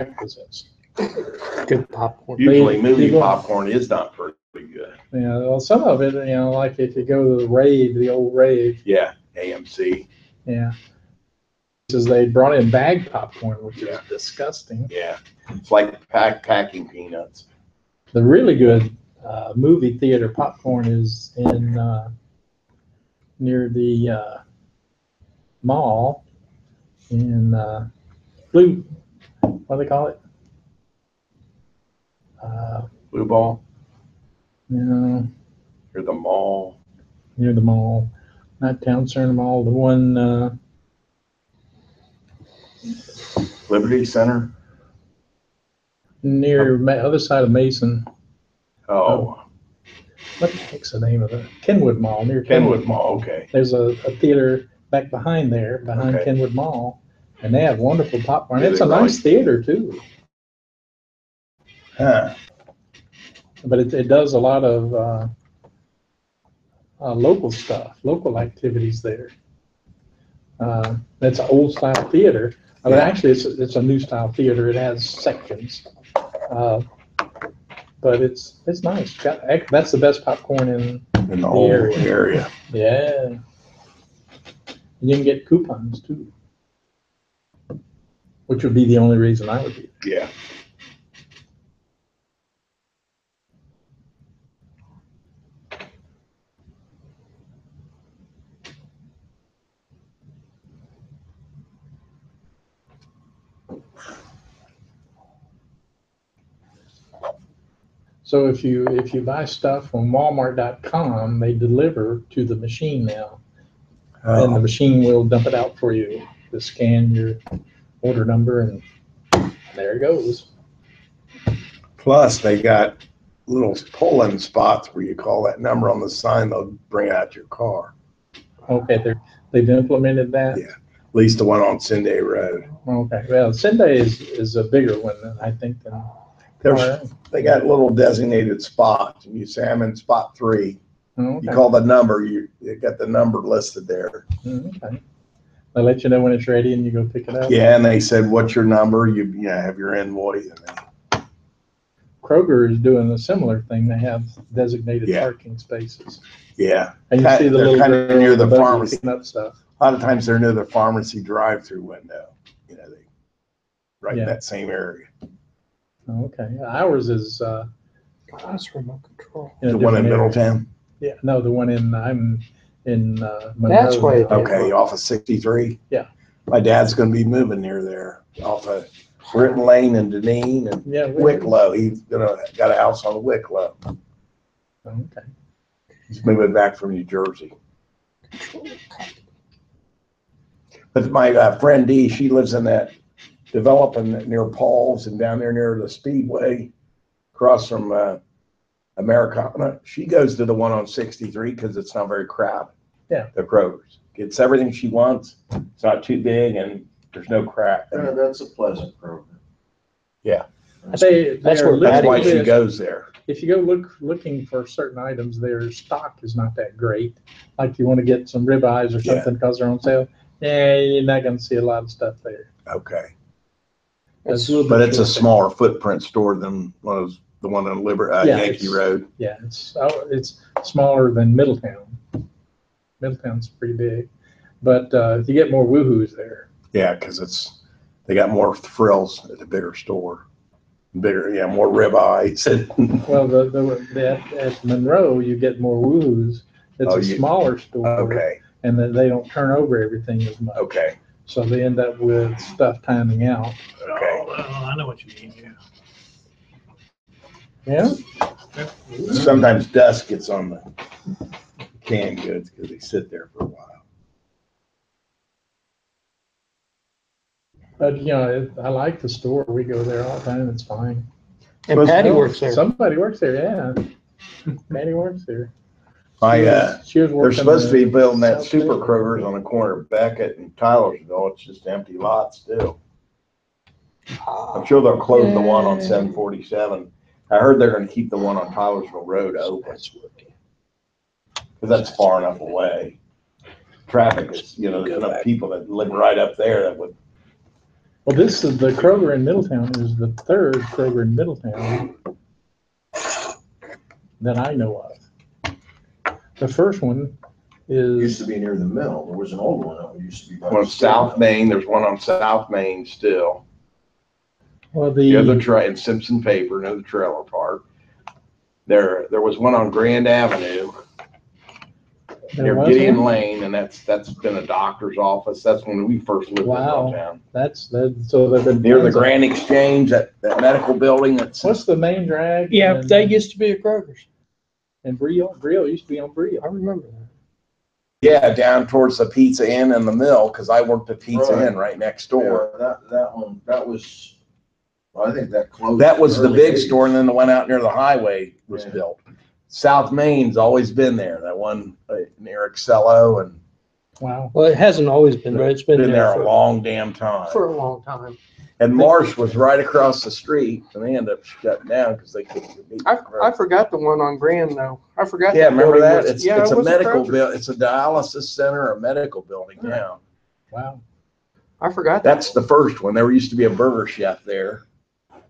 prerequisites. Good popcorn. Usually movie popcorn is not pretty good. Yeah, well, some of it, like if you go to the rave, the old rave. Yeah, AMC. Yeah. They brought in bag popcorn, which is disgusting. Yeah, it's like packing peanuts. The really good movie theater popcorn is in near the mall in Blue. What do they call it? Blue Ball. No. Near the mall. Near the mall, not Town Center Mall. The one. Liberty Center. Near other side of Mason. Oh. What the heck's the name of it? Kenwood Mall, near Kenwood Mall, okay. There's a theater back behind there, behind Kenwood Mall, and they have wonderful popcorn. It's a nice theater too. Huh. But it does a lot of local stuff, local activities there. It's an old style theater. I mean, actually, it's a new style theater. It has sections. But it's nice. That's the best popcorn in the whole area. Yeah. And you can get coupons too, which would be the only reason I would be there. Yeah. So if you buy stuff on Walmart.com, they deliver to the machine now, and the machine will dump it out for you. Just scan your order number, and there it goes. Plus, they got little pull-in spots where you call that number on the sign, they'll bring out your car. Okay, they've implemented that. Yeah, at least the one on Sunday Road. Okay, well, Sunday is a bigger one, I think, than. They got little designated spots, and you say I'm in spot 3. Okay. You call the number, you got the number listed there. Okay. They let you know when it's ready, and you go pick it up. Yeah, and they said, "What's your number?" You have your invoice. And Kroger is doing a similar thing. They have designated parking spaces. Yeah, and you see the little kind of near the pharmacy. Up stuff. A lot of times they're near the pharmacy drive-through window. They right in that same area. Okay, ours is that's remote control. The one in Middletown. Yeah, no, the one I'm in Monroe. That's way okay, off of 63. Yeah, my dad's going to be moving near there, off of Britton Lane and Deneen and Wicklow. He's got a house on Wicklow. Okay, he's moving back from New Jersey. But my friend Dee, she lives in that developing near Paul's and down there near the Speedway, across from Americana. She goes to the one on 63 because it's not very crowded. Yeah. The Kroger's. Gets everything she wants. It's not too big and there's no crowd. That's a pleasant program. Yeah. That's why she goes there. If you go looking for certain items, their stock is not that great. Like you want to get some ribeyes or something because they're on sale. Yeah, you're not going to see a lot of stuff there. Okay. But it's a smaller footprint store than the one on Yankee Road. Yeah, it's smaller than Middletown. Middletown's pretty big, but you get more woohoos there. Yeah, because they got more frills at the bigger store. Bigger, more ribeyes. Well, at Monroe you get more woohoos. It's a smaller store. Okay. And they don't turn over everything as much. Okay. So they end up with stuff timing out. Okay. Oh, I know what you mean. Yeah. Sometimes dust gets on the canned goods because they sit there for a while. But I like the store. We go there all the time. It's fine. And Patty works there. Somebody works there. Yeah. Patty works there. They're supposed to be building that Super Kroger's on the corner of Beckett and Tylersville. It's just empty lots still. I'm sure they'll close the one on 747. I heard they're going to keep the one on Tylersville Road open because that's far enough away. Traffic is, there's enough people that live right up there that would Well, this is the Kroger in Middletown is the third Kroger in Middletown that I know of. The first one Used is, to be near the mill. There was an old one that used to be. by the Well, steel South mill. Main, there's one on South Main still. well, Near the the, in Simpson Paper, near the trailer park. There was one on Grand Avenue there near was Gideon one? Lane, and that's been a doctor's office. That's when we first lived in Wow. Middletown. So there've been. Near the tons of- Grand Exchange, that medical building that's. What's the main drag? Yeah, in- they used to be a Kroger's. In Brio? Brio used to be on I Brio. remember that. Yeah, down towards the Pizza Inn and the mill, because I worked at Pizza Right. Inn right next door. Yeah, that one, that was, well, I think that closed. That was in the early big 80s. store, and then the one out near the highway was Yeah. built. South Main's always been there, that one near Excello, and Wow. Well, it hasn't always been, but it's been there a for, long damn time. for a long time. And Marsh was right across the street, and they ended up shutting down because they couldn't meet. I forgot the one on Grand though. I forgot. Yeah, remember building that? was- It's yeah, it's it a was medical Kroger's. building. It's a dialysis center, a medical building now. Wow. I forgot. That's the first one. There used to be a burger chef there,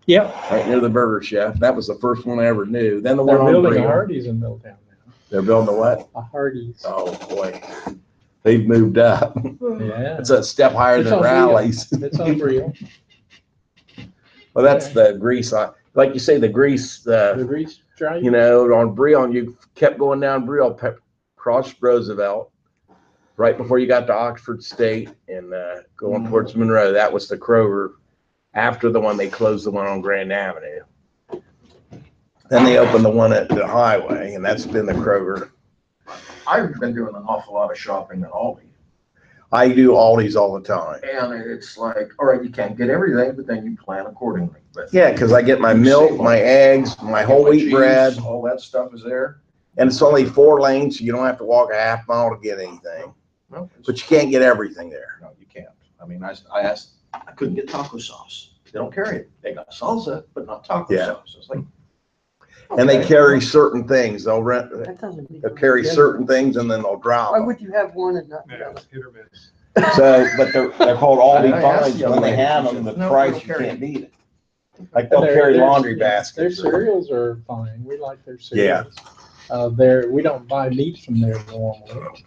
Yep. right near the burger chef. That was the first one I ever knew. Then the They're one on building a Brio. Hardee's in Middletown now. They're building a what? A Hardee's. Oh, boy. They've moved up. Yeah. It's a step higher It's than on Brio. Rally's. It's on Brio. Well, that's the grease. Like you say, the grease, The grease stripe. you know, on Brio, you kept going down Brio, across Roosevelt, right before you got to Oxford State and going towards Monroe. That was the Kroger. After the one, they closed the one on Grand Avenue. Then they opened the one at the highway, and that's been the Kroger. I've been doing an awful lot of shopping at Aldi. I do Aldi's all the time. And it's like, all right, you can't get everything, but then you plan accordingly. But Yeah, because I get my You milk, save my money. eggs, my whole wheat cheese, bread, all that stuff is there. and it's only 4 lanes, so you don't have to walk a half mile to get anything. No, But you can't get everything there. no, you can't. I mean, I asked, I couldn't get taco sauce. They don't carry it. They got salsa, but not taco Yeah. sauce. It's like. And they okay. carry certain things. They'll That doesn't mean. they'll carry certain things and then they'll drop Why them. would you have one and not the Yeah, other? hit or miss. So, but they're called Aldi I asked Finds. the When they lady, have she them, the said, "No, price, we don't you carry can't it." beat it. Like they'll carry laundry baskets. Their or- cereals are fine. We like their Yeah. cereals. We don't buy meat from there normally.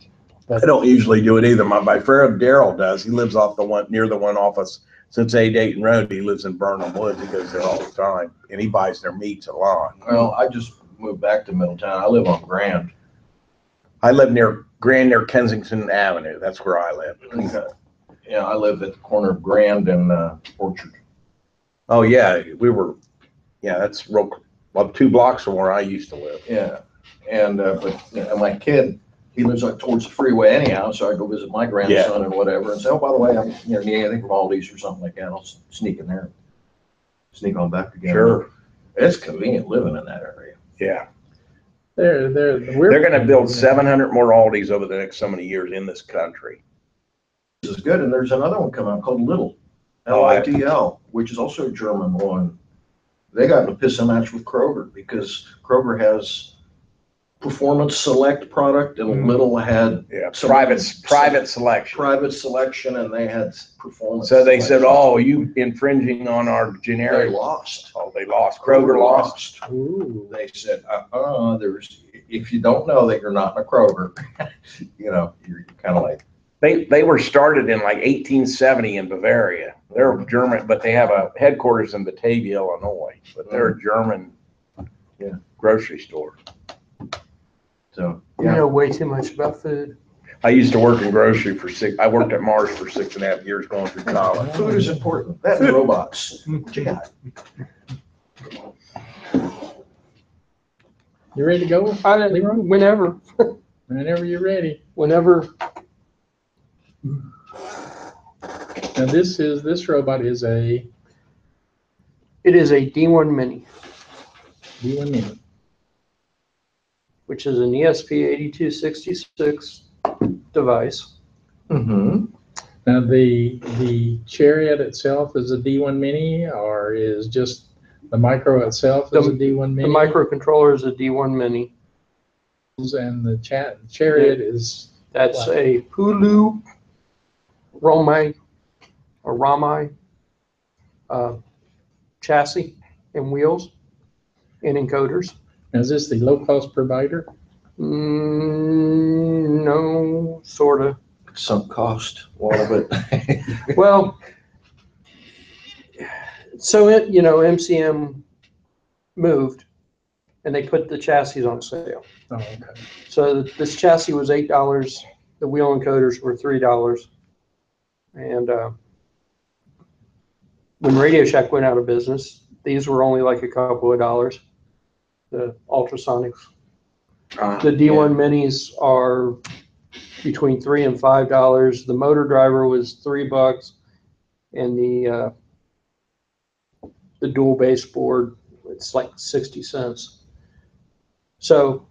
I don't usually do it either. My friend Daryl does. He lives off the one, near the one office since Dayton Road. He lives in Burnham Woods. He goes there all the time and he buys their meats a lot. Well, I just moved back to Middletown. I live on Grand. I live near Kensington Avenue. That's where I live. Yeah, I live at the corner of Grand and Orchard. Oh, yeah, that's real, well, 2 blocks from where I used to live. Yeah, and but my kid, he lives like towards the freeway anyhow, so I go visit my grandson and whatever, and say, oh, by the way, I'm need anything from Aldi's or something like that. I'll sneak in there, sneak on back again. Sure. It's convenient living in that area. Yeah. They're They're gonna build 700 more Aldis over the next so many years in this country. This is good, and there's another one coming out called Little, Oh, LITL, which is also a German one. They got in a piss and match with Kroger because Kroger has Performance Select product and Little had Yeah, some- private selection. private selection and they had Performance. So they said, Select. oh, you infringing on our They generic. lost. Oh, they lost. Kroger lost. Ooh. They said, if you don't know that you're not in a Kroger, you're kind of like, They were started in like 1870 in Bavaria. They're German, but they have a headquarters in Batavia, Illinois, but they're a German grocery store. so, You know way too much about food. I used to work in grocery I worked at Mars for 6.5 years going through college. Food is important. That and robots. What you got? You ready to go? Leroy? Whenever, Whenever you're ready. whenever. Now this robot is a It is a D1 Mini, D1 Mini. which is an ESP8266 device. Mm-hmm. Now the Chariot itself is a D1 Mini, or is just the micro itself is a D1 Mini? The microcontroller is a D1 Mini. And the Chariot is That's Wow. a Hulu Romai or Ramai chassis and wheels and encoders. Now, is this the low-cost provider? No, sort of. Sunk cost, a lot of it. Well, so MCM moved and they put the chassis on sale. Oh, okay. So this chassis was $8. The wheel encoders were $3. And when Radio Shack went out of business, these were only like a couple of dollars. The ultrasonics. The D1 minis are between $3 and $5. The motor driver was $3, and the dual baseboard, it's like 60 cents. So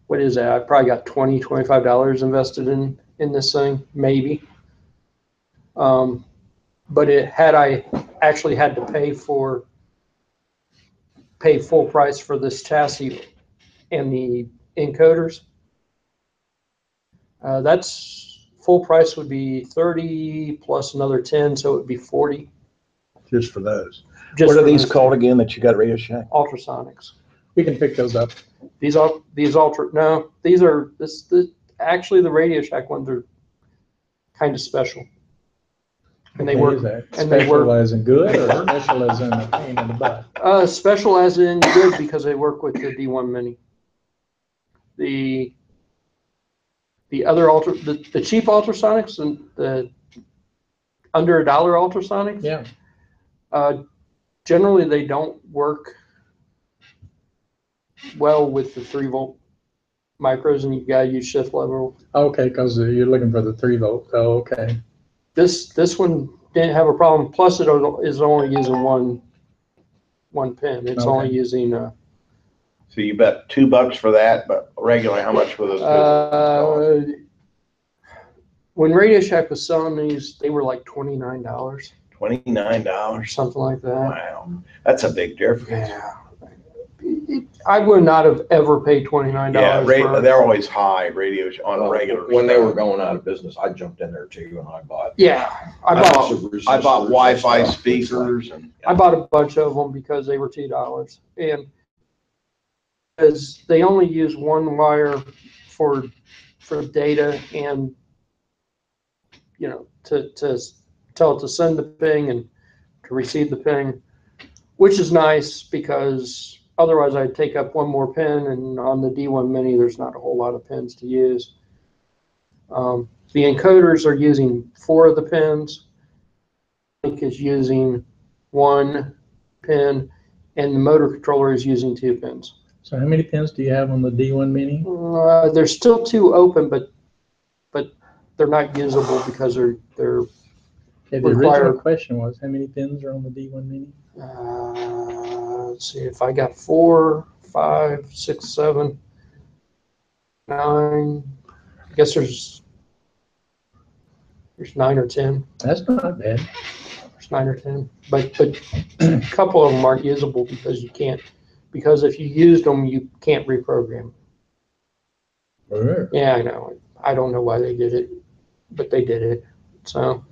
what is that? I probably got $20, $25 invested in this thing, maybe. But I actually had to pay full price for this chassis and the encoders, that's full price would be 30 plus another 10, so it would be 40. Just for those. Just What are for these those called again that you got at Radio Shack? Ultrasonics. We can pick those up. Actually the Radio Shack ones are kind of special. And they work. And they work as in good or special as in a pain in the butt? Special as in good because they work with the D1 Mini. The other the cheap ultrasonics and the under $1 ultrasonics. Yeah. Generally they don't work well with the 3-volt micros, and you gotta use shift level. Okay, because you're looking for the 3-volt. Oh, okay. This one didn't have a problem. Plus, it is only using one pin. It's only using. So you bet $2 for that, but regularly, how much for those? When Radio Shack was selling these, they were like $29. $29. Something like that. Wow, that's a big difference. Yeah. I would not have ever paid $29. Yeah, they're always high radios on regular. When they were going out of business, I jumped in there too and I bought. Yeah, I bought Wi-Fi speakers and. I bought a bunch of them because they were $2, and as they only use one wire for data and to tell it to send the ping and to receive the ping, which is nice because otherwise I'd take up one more pin, and on the D1 Mini there's not a whole lot of pins to use. The encoders are using 4 of the pins. Link is using 1 pin, and the motor controller is using 2 pins. So how many pins do you have on the D1 Mini? There's still 2 open, but they're not usable because they're Okay, the original question was how many pins are on the D1 Mini? Let's see if I got 4, 5, 6, 7, 9. I guess there's 9 or 10. That's not bad. There's 9 or 10, but a couple of them aren't usable because if you used them, you can't reprogram. Sure. Yeah, I know. I don't know why they did it, but they did it. So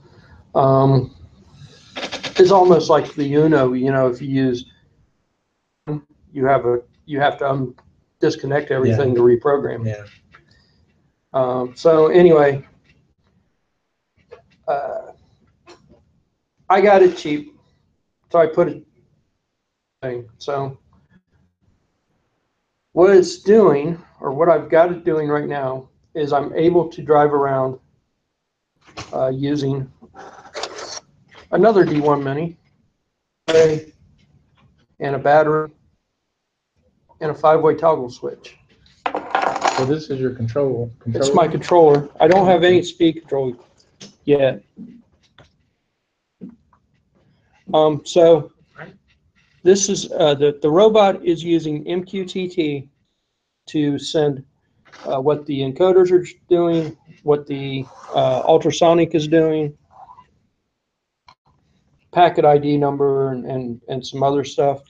it's almost like the Uno. If you use, you have to disconnect everything to reprogram. Yeah. So anyway, I got it cheap, so I put it thing. So what it's doing, or what I've got it doing right now, is I'm able to drive around using another D1 Mini and a battery and a 5-way toggle switch. So this is your controller. It's my controller. I don't have any speed control yet. So this is the robot is using MQTT to send what the encoders are doing, what the ultrasonic is doing, packet ID number, and some other stuff.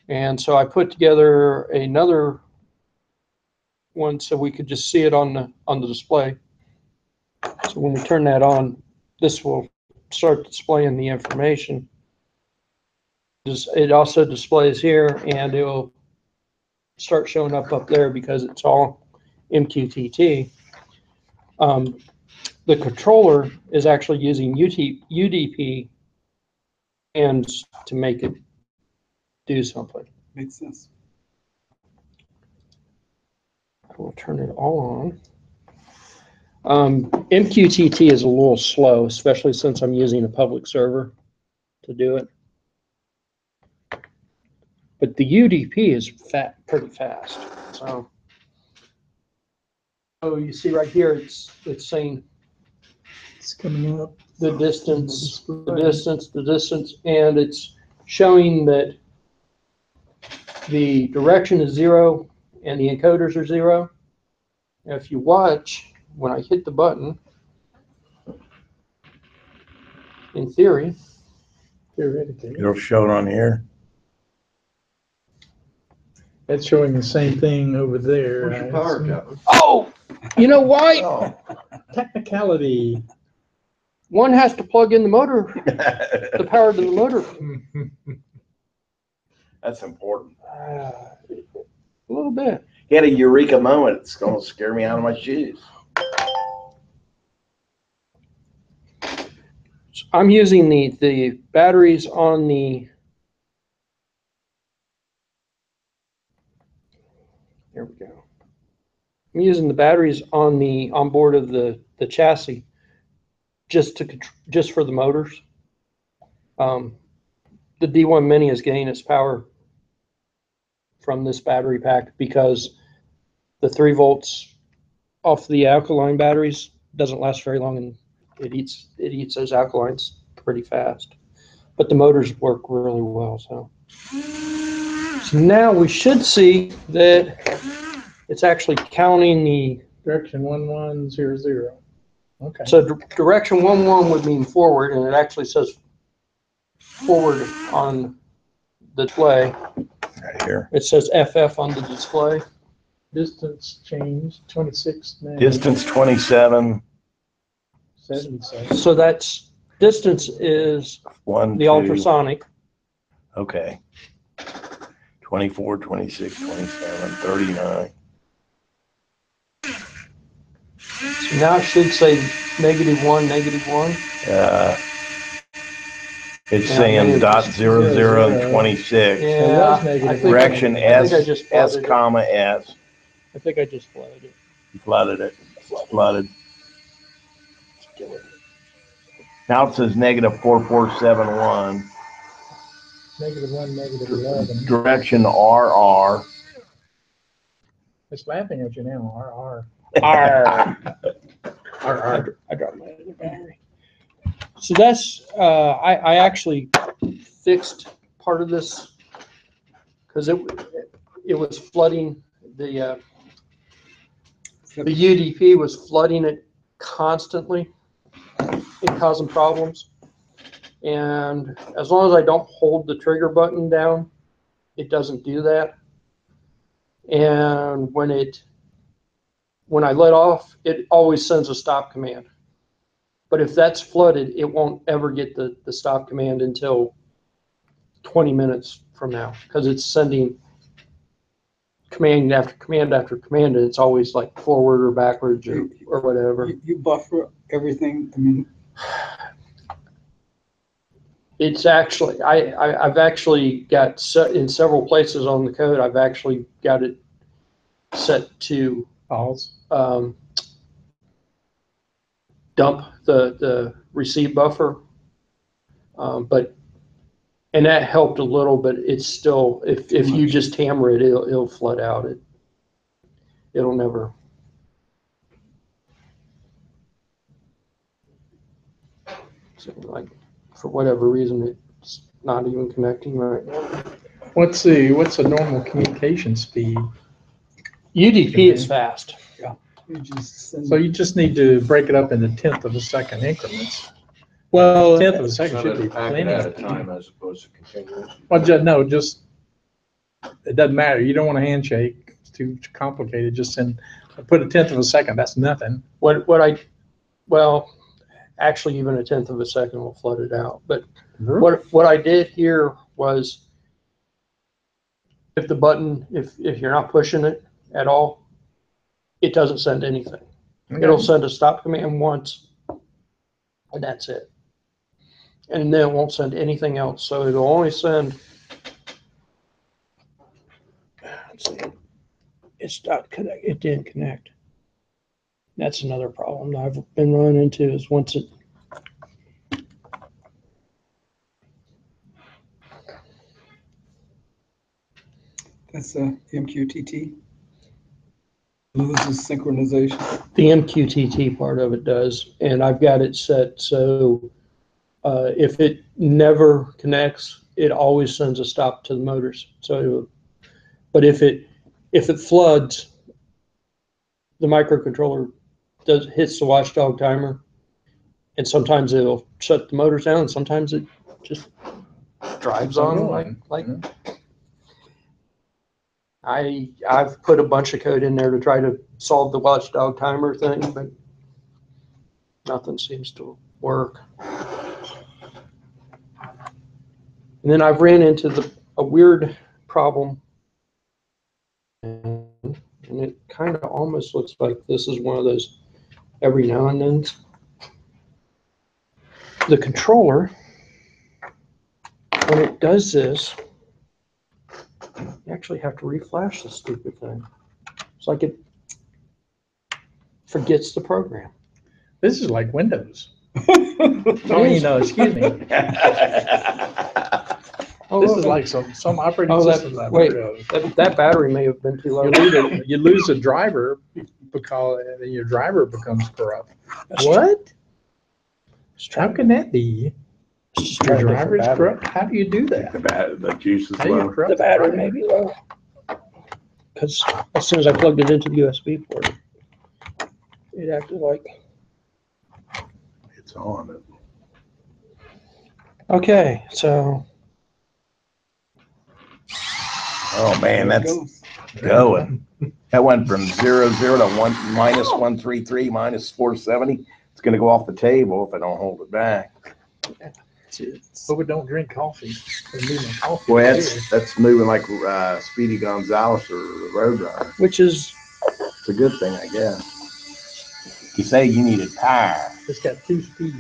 And so I put together another one so we could just see it on the display. So when we turn that on, this will start displaying the information. It also displays here, and it will start showing up there because it's all MQTT. The controller is actually using UDP and to make it do something. Makes sense. I will turn it all on. MQTT is a little slow, especially since I'm using a public server to do it. But the UDP is pretty fast. So you see right here, it's saying It's coming up. the distance, the distance, and it's showing that the direction is 0 and the encoders are 0. And if you watch, when I hit the button, in theory, Theoretically. It'll show it on here. It's showing the same thing over there. Where's your power cut? oh, you know why? Oh. Technicality. One has to plug in the motor, the power to the motor. That's important. A little bit. He had a eureka moment. It's going to scare me out of my shoes. I'm using the batteries on the, there we go. I'm using the batteries on board of the chassis just for the motors. The D1 Mini is getting its power from this battery pack because the 3 volts off the alkaline batteries doesn't last very long, and it eats those alkalines pretty fast. But the motors work really well. So now we should see that it's actually counting the Direction 1100. Okay. So direction 11 would mean forward, and it actually says forward on the display. Right here. It says FF on the display. Distance change 26 now. Distance 27. 77. So that's distance is 1, the 2. ultrasonic. Okay. 24, 26, 27, 39. So now it should say -1, -1. It's Yeah, saying maybe dot just 00 and 26. Yeah, was negative. I think Direction I think I S, just S flooded it. comma S. I think I just flooded it. You flooded it. Flooded. Now it says -4471. -1, -11. Direction RR. It's laughing at you now. RR. Arr. RR. I dropped my other battery. So that's, I actually fixed part of this because it was flooding the UDP was flooding it constantly and causing problems. And as long as I don't hold the trigger button down, it doesn't do that. And when I let off, it always sends a stop command. But if that's flooded, it won't ever get the stop command until 20 minutes from now, because it's sending command after command after command, and it's always like forward or backwards or whatever. You buffer everything. I mean, It's actually, I've actually got in several places on the code, I've actually got it set to Pause. dump the receive buffer, and that helped a little, but it's still, if you just hammer it, it'll flood out. It'll never. So like, for whatever reason, it's not even connecting right now. What's the normal communication speed? UDP is fast. you just send So you just need to break it up into 1/10 of a second increments. Well, 1/10 of a second should be Packet plenty. at a time as opposed to continuous. Well, just it doesn't matter. You don't want a handshake. It's too complicated. Just put 1/10 of a second. That's nothing. Well, actually even a 1/10 of a second will flood it out. But what I did here was, if the button, if you're not pushing it at all, it doesn't send anything. Okay. It'll send a stop command once, and that's it. And then it won't send anything else. So it'll only send, let's see, it's not connect, it didn't connect. That's another problem that I've been running into, is once it, That's a MQTT. Loses synchronization. the MQTT part of it does, and I've got it set so if it never connects, it always sends a stop to the motors. So, but if it floods, the microcontroller hits the watchdog timer, and sometimes it'll shut the motors down, and sometimes it just drives on like. I've put a bunch of code in there to try to solve the watchdog timer thing, but nothing seems to work. And then I've ran into a weird problem, and it kind of almost looks like this is one of those every now and then. The controller, when it does this, you actually have to reflash the stupid thing. It's like it forgets the program. This is like Windows. Oh, you know, excuse me. This is like some operating systems I've wait, heard of. that battery may have been too low. You lose a driver because your driver becomes corrupt. What? How can that be? Your driver is corrupt? How do you do that? The juice is How do you low. corrupt The battery may be low. Because as soon as I plugged it into the USB port, it acted like. It's on. Okay, so. Oh man, There it that's goes. going. That went from 0, 0 to -133, -470. It's gonna go off the table if I don't hold it back. But we don't drink coffee. We're moving coffee Boy, here. that's moving like Speedy Gonzales or the Roadrunner. Which is, It's a good thing, I guess. You say you needed power. It's got 2 speeds.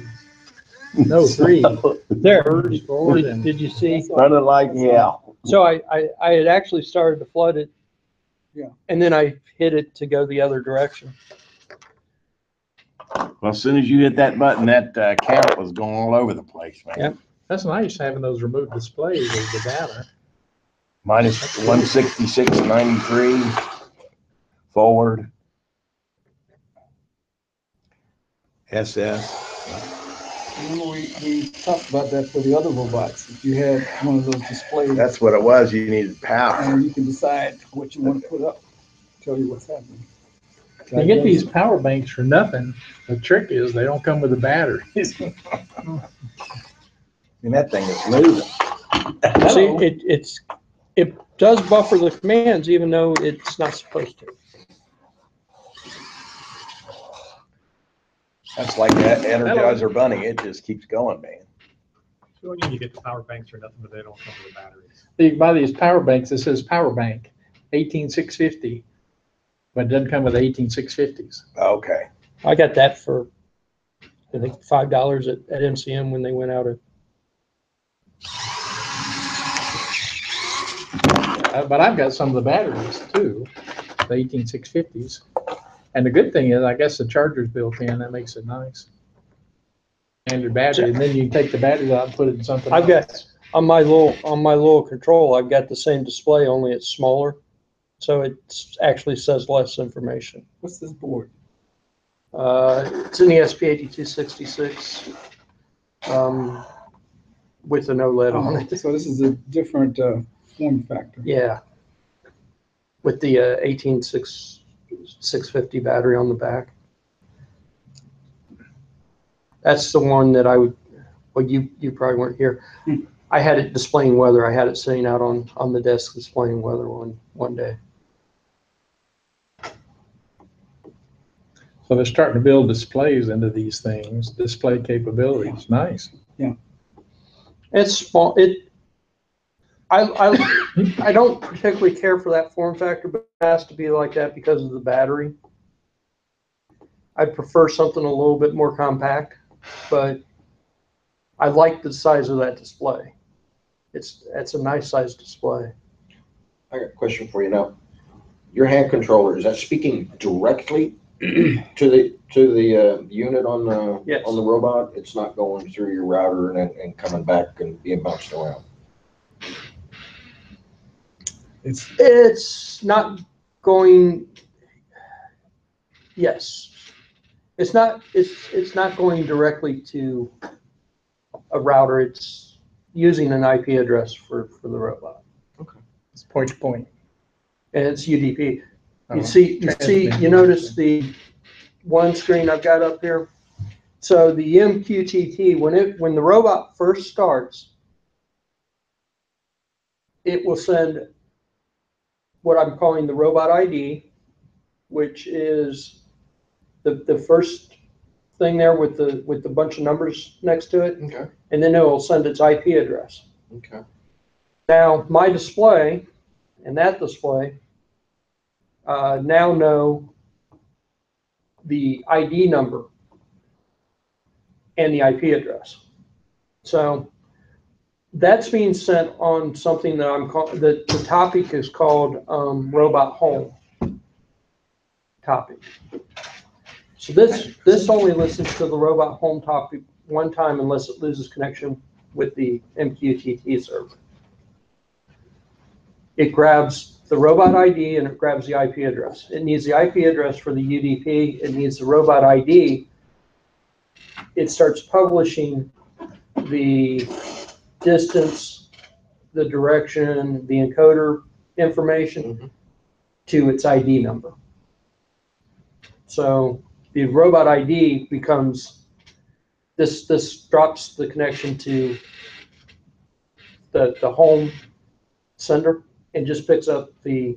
No, 3. there, First, forward, and did you see? Running like hell. So I had actually started to flood it. Yeah. And then I hit it to go the other direction. Well, as soon as you hit that button, that count was going all over the place, man. Yep. that's nice having those remote displays of the data. -166.93 forward. SS. Remember we talked about that for the other robots. If you had one of those displays, That's what it was. You needed power. and you can decide what you want to put up, tell you what's happening. You get these power banks for nothing. The trick is they don't come with the batteries. And that thing is moving. See, it does buffer the commands even though it's not supposed to. That's like that Energizer Bunny. It just keeps going, man. So what do you mean you get the power banks or nothing, but they don't come with the batteries? You can buy these power banks. It says power bank, 18650, but it doesn't come with 18650s. Okay. I got that for, I think, $5 at MCM when they went out of. But I've got some of the batteries too, the 18650s. And the good thing is, I guess the charger's built in. That makes it nice. And your battery, and then you can take the batteries out and put it in something I've got else. on my little control. I've got the same display, only it's smaller, so it actually says less information. What's this board? It's an ESP8266 with an OLED on it. So this is a different form factor. Yeah, with the 18650 battery on the back. That's the one that I would. Well, you probably weren't here. I had it displaying weather. I had it sitting out on the desk displaying weather one day. So they're starting to build displays into these things, display capabilities. Nice. It's small. I don't particularly care for that form factor, but it has to be like that because of the battery. I'd prefer something a little bit more compact, but I like the size of that display. It's a nice size display. I got a question for you now. Your hand controller, is that speaking directly to the unit on the Yes. on the robot? It's not going through your router and coming back and being bounced around. It's not going. Yes, it's not. It's not going directly to a router. It's using an IP address for the robot. It's point to point. And it's UDP. Oh, You notice the one screen I've got up here. So the MQTT, when the robot first starts, it will send what I'm calling the robot ID, which is the first thing there with the bunch of numbers next to it, Okay. and then it will send its IP address. Okay. Now my display and that display now know the ID number and the IP address. So that's being sent on something that the topic is called robot home topic. So this only listens to the robot home topic one time unless it loses connection with the MQTT server. It grabs the robot ID and it grabs the IP address. It needs the IP address for the UDP. It needs the robot ID. It starts publishing the distance, the direction, the encoder information to its ID number. So the robot ID becomes, this drops the connection to the home sender and just picks up the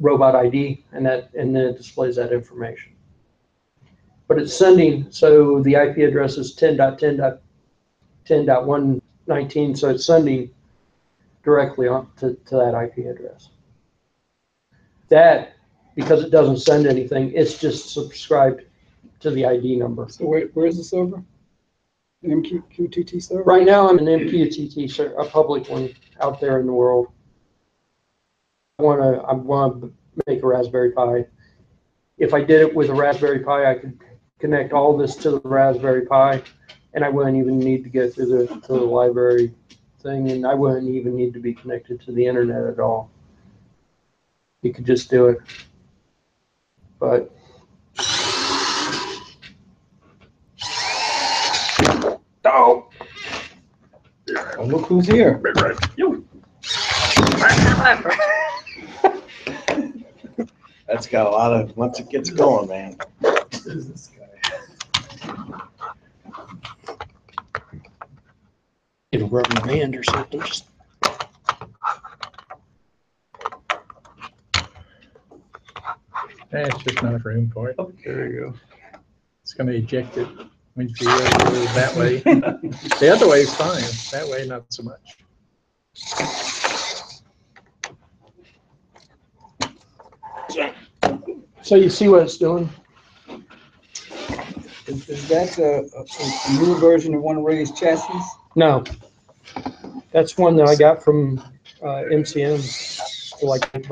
robot ID and then it displays that information. But it's sending, so the IP address is 10.10.10.119, so it's sending directly on to that IP address. That, because it doesn't send anything, it's just subscribed to the ID number. So where is the server? The MQTT server? Right now I'm an MQTT server, a public one out there in the world. I want to make a Raspberry Pi. If I did it with a Raspberry Pi, I could connect all this to the Raspberry Pi, and I wouldn't even need to go through the library thing, and I wouldn't even need to be connected to the internet at all. You could just do it. But Oh, look who's here. That's got a lot of, once it gets going, man. Who's this guy? it'll rub my hand or something. Just It's just not room for it. There you It's going to eject it when you go that way. The other way is fine. That way, not so much. so you see what it's doing? go. Is that a newer version of one of Ray's chassis? No, that's one that I got from MCM for like $8.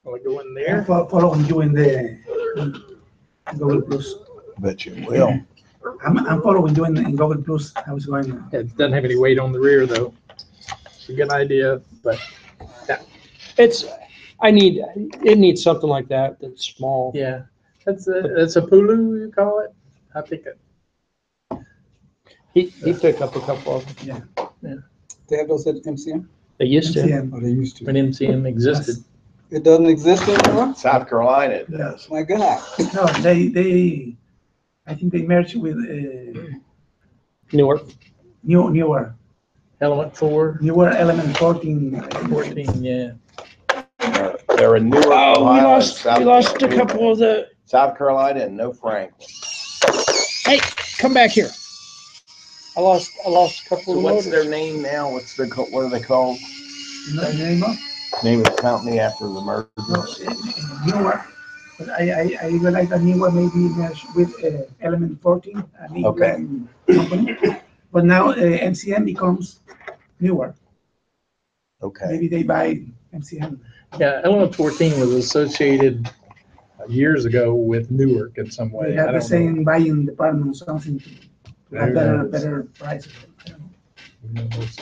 Will I go in there? Following you in the Google Plus. Bet you will. I'm following you in Google Plus. How's it going now? It doesn't have any weight on the rear, though. It's a good idea, but It needs something like that that's small. yeah, that's a Pulu, you call it? I think it. He picked up a couple of them. They have those at MCM? They used to. MCM. Oh, they used to. When MCM existed. It doesn't exist anymore? South Carolina it does. My God. No, they I think they merged with Newark. newer Element 4, Element 14. 14, yeah. They're in Newark, Oh, Ohio, and South we lost a Carolina. couple of the, South Carolina and no Franklin. hey, come back here. I lost a couple So of the what's motors. their name now? What are they called? The name of? Name of the company after the merger? No, Newark. But I realized that Newark may be merged with Element 14, an England company. But now MCM becomes Newark. Okay. Maybe they buy MCM. Yeah, Element 14 was associated years ago with Newark in some way. They I have the don't know. same buying department or something to have Who knows? better prices. I don't know. Who knows?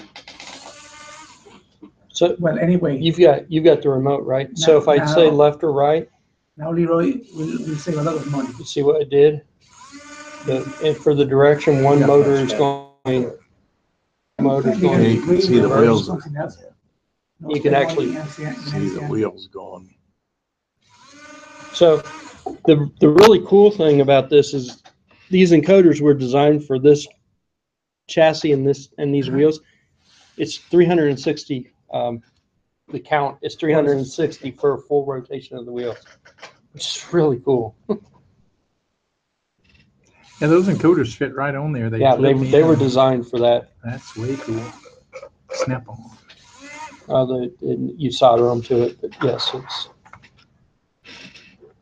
So Well, anyway, you've got the remote, right? So if I Now- say left or right, now Leroy will save a lot of money. you see what I did? And for the direction, one motor is going, motor's You going. You can see the wheels. Something else. You can actually See the wheels going. So the really cool thing about this is these encoders were designed for this chassis and these wheels. It's 360. The count is 360 for a full rotation of the wheels, which is really cool. Yeah, those encoders fit right on there. Yeah, they clip were in. designed for that. That's way cool. Snap on. You solder them to it, but yes, it's.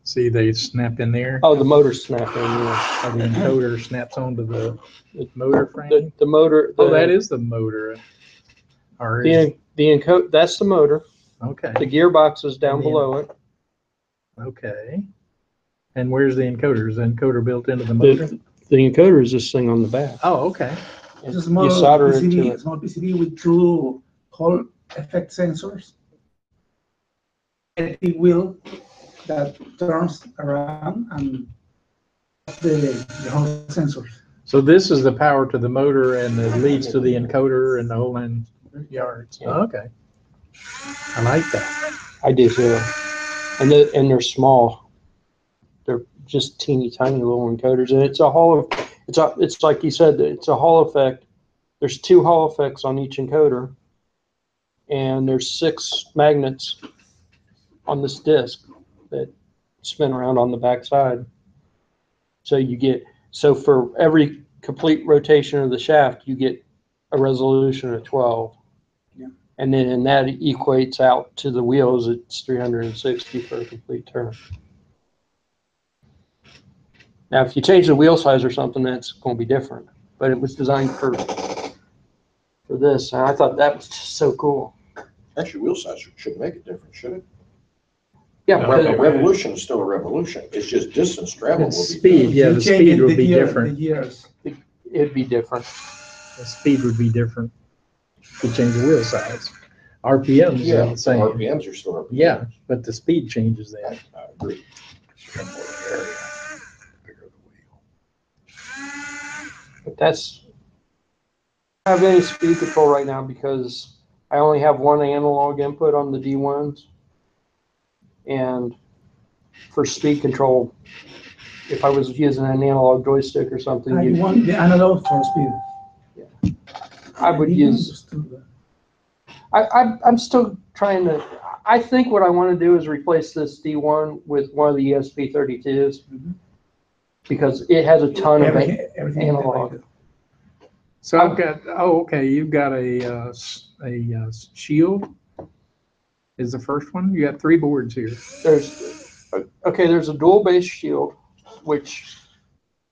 See, they snap in there. Oh, the motor snap in. Yeah. Or the encoder snaps onto the motor frame. The motor. Oh, that is the motor. Or the encode. That's the motor. okay. The gearbox is down And then- below it. Okay. And where's the encoder? Is the encoder built into the motor? The encoder is this thing on the back. Oh, okay. It's a small You solder it PCB, to it. small PCB with two Hall effect sensors. A big wheel that turns around and the Hall sensors. So this is the power to the motor and it leads to the encoder and the whole nine yards. Yeah. Okay. I like that. I do too. And they're small. They're just teeny tiny little encoders. And it's like you said, it's a Hall effect. There's 2 Hall effects on each encoder. And there's 6 magnets on this disc that spin around on the back side. So for every complete rotation of the shaft, you get a resolution of 12. Yeah. And then that equates out to the wheels, it's 360 for a complete turn. Now, if you change the wheel size or something, that's going to be different. But it was designed for this, and I thought that was just so cool. Actually, wheel size should make a difference, should it? Yeah, No, because A revolution is still a revolution. It's just distance traveled And will be. speed, yeah, You the change speed would the be gear- different. The years. it'd be different. The speed would be different. If you change the wheel size. RPMs Yeah, are the same. RPMs are still RPMs. Yeah, but the speed changes then. I agree. Bigger the wheel. But I don't have any speed control right now because I only have one analog input on the D1s. And for speed control, if I was using an analog joystick or something, You want the analog for speed. I would use. I'm still trying to. I think what I want to do is replace this D1 with one of the ESP32s because it has a ton of Everything analog. So I've got, okay, you've got a shield is the first one. You got 3 boards here. There's a dual base shield, which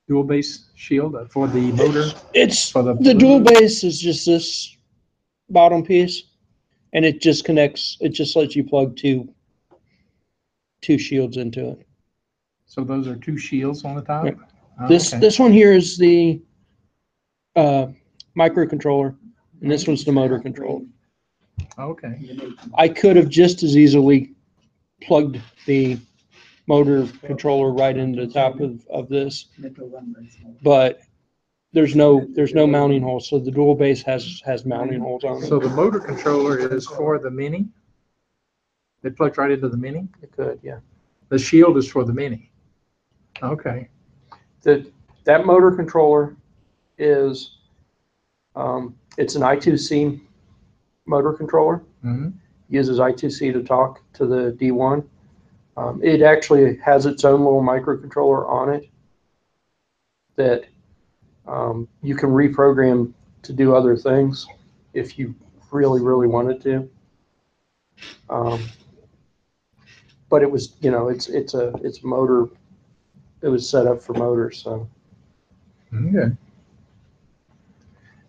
Dual base shield for the motor. it's For the dual base is just this bottom piece, and it just connects. It just lets you plug two shields into it. So those are 2 shields on the top? Yep. Oh, This okay. this one here is the microcontroller, and this one's the motor control. Okay. I could have just as easily plugged the motor controller right into the top of this, but there's no mounting hole, so the dual base has mounting holes on So it. the motor controller is for the Mini? It plugs right into the Mini? It could, yeah. The shield is for the Mini? Okay. That motor controller is it's an I2C motor controller, Mhm. uses I2C to talk to the D1. It actually has its own little microcontroller on it that you can reprogram to do other things if you really, really wanted to. But it was, it's a motor. It was set up for motors, so. Okay.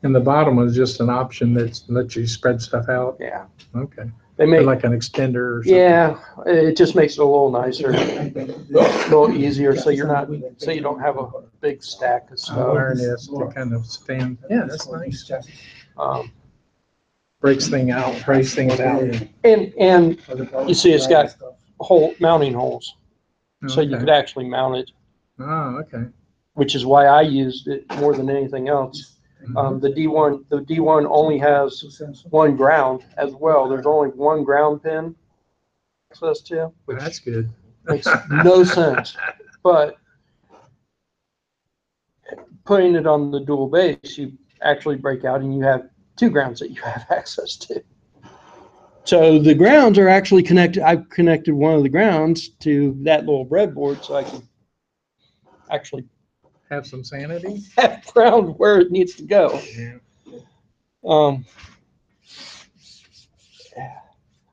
And the bottom was just an option that lets you spread stuff out? Yeah. Okay. They make, Like an extender or something? yeah, it just makes it a little nicer, a little easier, so you don't have a big stack of stuff. Iron is to kind of stand. Yeah, that's nice. Um, Breaks things out. And you see it's got mounting holes, so you Okay. could actually mount it, Oh, okay. which is why I used it more than anything else. The D1 only has one ground as well. There's only one ground pin access to, which That's good. makes no sense. But putting it on the dual base, you actually break out and you have two grounds that you have access to. So the grounds are actually connected. I've connected one of the grounds to that little breadboard so I can actually Have some sanity? have ground where it needs to go. Yeah.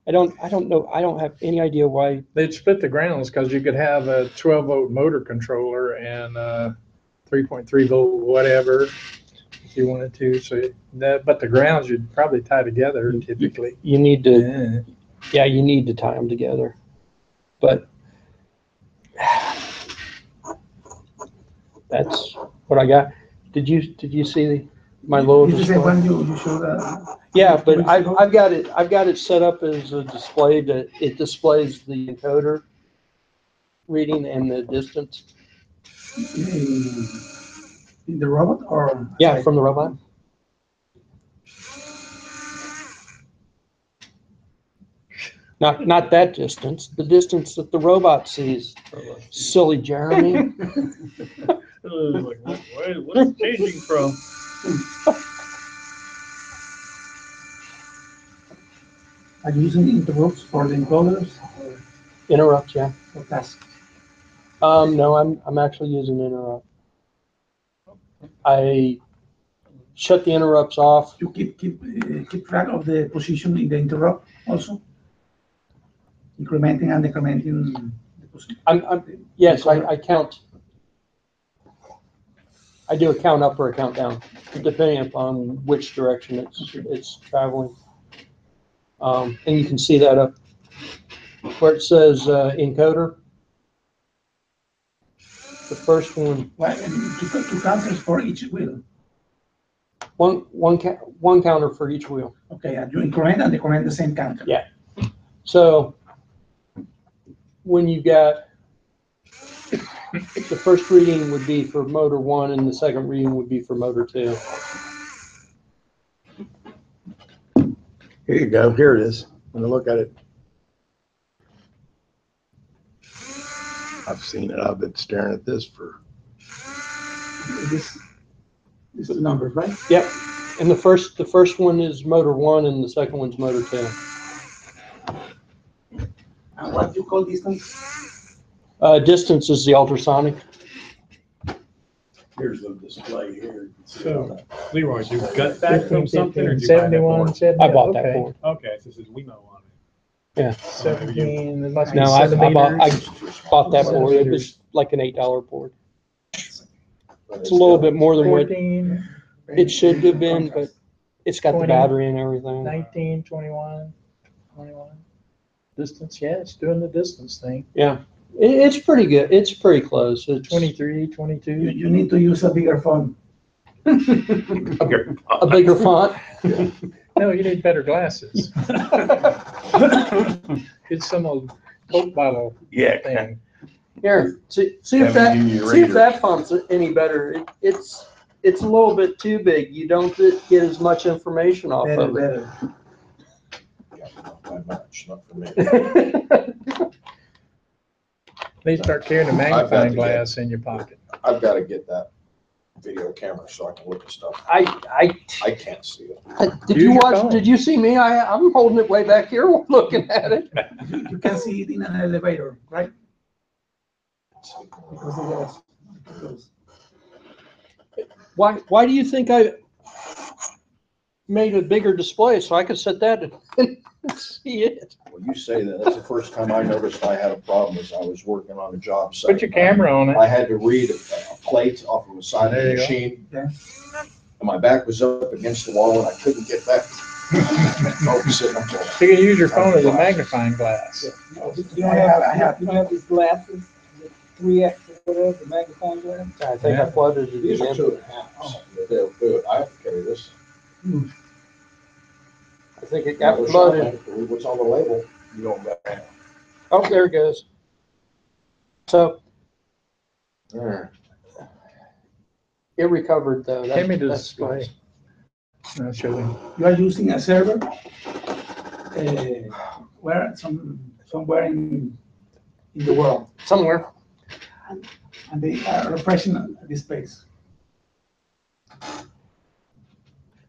I don't know. I don't have any idea why. They'd split the grounds because you could have a 12-volt motor controller and a 3.3 volt whatever if you wanted to. So but the grounds you'd probably tie together typically. You need to, yeah, you need to tie them together. But that's what I got. Did you see my little This is the display? one you showed. Yeah, but I've got it set up as a display that it displays the encoder reading and the distance. In the robot or? Yeah, from the robot. Not that distance, the distance that the robot sees. Silly Jeremy. Like, what's changing from? Are you using interrupts for the encoders Interrupt, yeah. or tasks? No, I'm actually using interrupt. I shut the interrupts off. You keep track of the position in the interrupt also? Incrementing and decrementing the position? Yes, I count. I do a count up or a count down, depending upon which direction it's traveling. And you can see that up where it says encoder. The first one. Well, two counters for each wheel. One counter for each wheel. Okay, and you increment and decrement the same counter. Yeah. So when you got the first reading would be for motor 1 and the second reading would be for motor 2. Here you go. Here it is. I'm gonna look at it. I've seen it. I've been staring at this for. This is the numbers, right? Yep. And the first one is motor 1 and the second one's motor 2. And what do you call distance? Distance is the ultrasonic. Here's the display here. So, Leroy, you got that from something or did you buy that 71, board? 70, I bought that okay. board. Okay, so this is Wemo on it. Yeah. 17, it must be No, I centimeters. bought that board. It was like an $8 board. It's a little bit more than what 14, it should have been, but it's got the 20, battery and everything. 19, 21, 21. Distance, yeah, it's doing the distance thing. Yeah. It's pretty good. It's pretty close. It's 23, 22. You need to use a bigger phone. a bigger font. No, you need better glasses. It's some old Coke bottle thing. Here, see if that font's any better. It's a little bit too big. You don't get as much information off of it. Better. Not for me. They start carrying a magnifying glass in your pocket. I've got to get that video camera so I can look at stuff. I I can't see it. did Use you your watch? phone. Did you see me? I'm holding it way back here, looking at it. You can see it in an elevator, right? Because of that. Because Why do you think I made a bigger display so I could set that and see it? Well, you say that. That's the first time I noticed I had a problem as I was working on a job site. Put your camera on it. I had to read a plate off of the side of There the you go. machine. Yeah. And my back was up against the wall and I couldn't get back. I was sitting up there. You can use your phone as a magnifying glass. You don't have, you don't have these glasses, the 3X or whatever, the magnifying glass? I think I flooded it These are again. 2.5. They'll do it. I have to carry this. I think it Now, got the flooded. shop, read what's on the label. You don't bet. Oh, there it goes. So There. it recovered though. Hand me the That's display. nice. I'll show you. you are using a server, where somewhere in the world, Somewhere. and they are refreshing the space.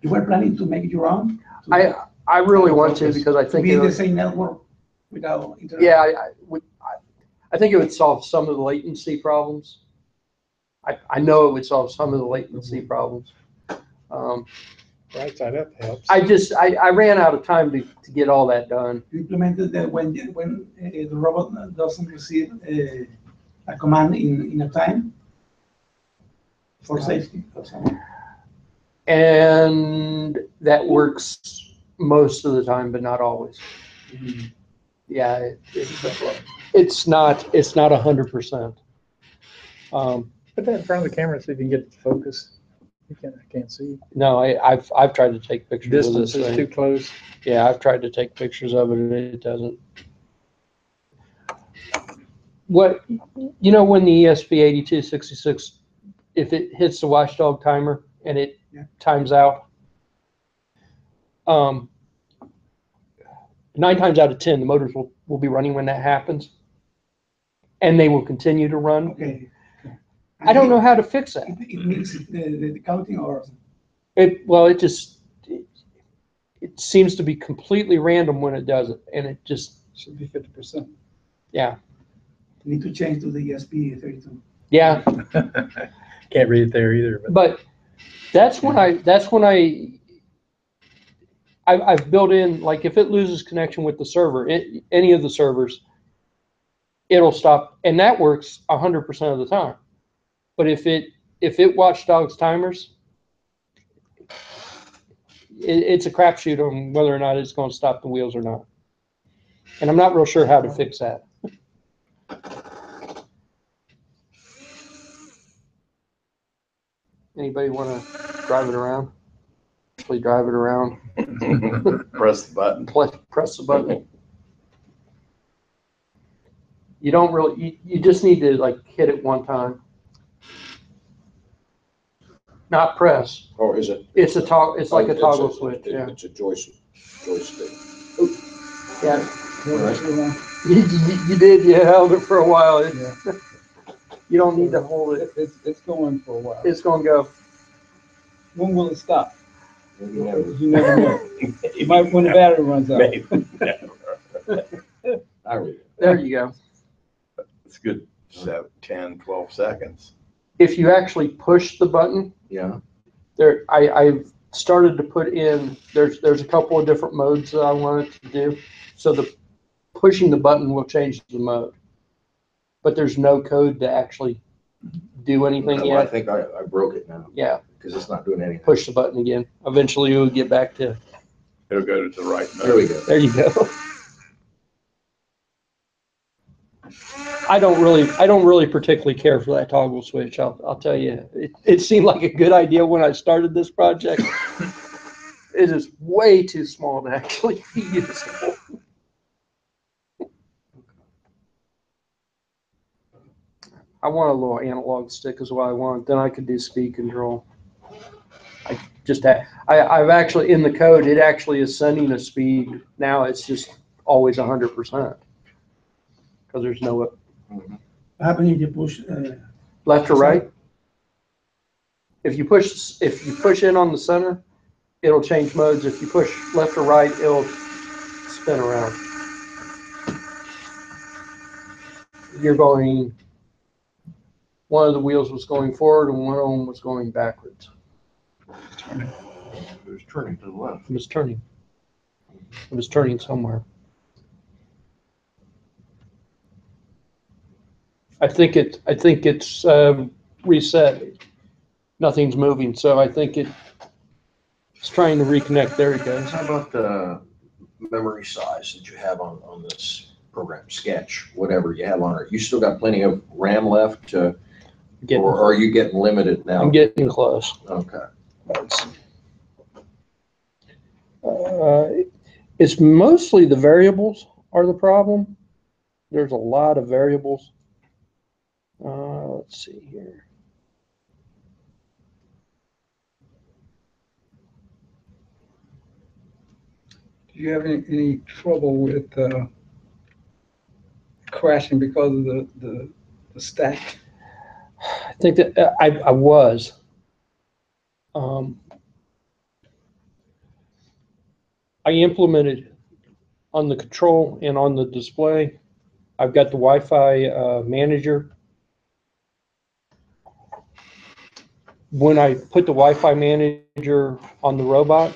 You were planning to make your own? I really want to because I To think be it in the would, same network without internet? yeah, I think it would solve some of the latency problems. I know it would solve some of the latency problems. Right side up helps. I ran out of time to get all that done. You implemented that when the robot doesn't receive a command in a time for safety or something. And that works most of the time, but not always. Yeah, it's not 100%. Put that in front of the camera so you can get the focus. I can't see. No, I've tried to take pictures of Distance this is thing. too close. Yeah, I've tried to take pictures of it and it doesn't. When the ESP8266, if it hits the watchdog timer and it times out, 9 times out of 10, the motors will be running when that happens. And they will continue to run. Okay. I don't know how to fix that. It means the counting or It seems to be completely random when it does it. And it just, Should be 50%. yeah. you need to change to the ESP32. Yeah. Can't read it there either. But that's when I've built in, like if it loses connection with the server, any of the servers, it'll stop. And that works 100% of the time. But if it watchdogs timers, it's a crapshoot on whether or not it's going to stop the wheels or not. And I'm not real sure how to fix that. Anybody want to drive it around? Actually drive it around. Press the button. Press the button. You don't really, you just need to like hit it one time. Not press. Or is it? It's a toggle. It's like a toggle switch. It's Yeah. a joystick. Yeah. Right. You did. You held it for a while. Yeah. You don't need to hold it. It's going for a while. It's going to go. When will it stop? You never- You never know. It might when the battery runs out. I read it. There you go. It's good. 7, 10, 12 seconds. If you actually push the button, Yeah. I've started to put in. There's a couple of different modes that I want it to do. So the pushing the button will change the mode, but there's no code to actually do anything Well, I yet. think I broke it now Yeah. because it's not doing anything. Push the button again. Eventually it will get back to. It'll go to the right There we go. There you go. I don't really particularly care for that toggle switch. I'll tell you, it seemed like a good idea when I started this project. It is way too small to actually be useful. I want a little analog stick is what I want. Then I could do speed control. I've actually in the code, it actually is sending a speed. Now it's just always 100% because there's no What happens if you push? left or right. If you push in on the center, it'll change modes. If you push left or right, it'll spin around. You're going, one of the wheels was going forward and one of them was going backwards. It was turning to the left. It was turning. It was turning somewhere. I think it's reset. Nothing's moving, so I think it's trying to reconnect. There it goes. How about the memory size that you have on this program, Sketch, whatever you have on it? You still got plenty of RAM left, or are you getting limited now? I'm getting close. Okay. It's mostly the variables are the problem. There's a lot of variables. Let's see here. Do you have any trouble with crashing because of the stack? I think that I was. I implemented on the control and on the display. I've got the Wi-Fi manager. When I put the Wi-Fi manager on the robot,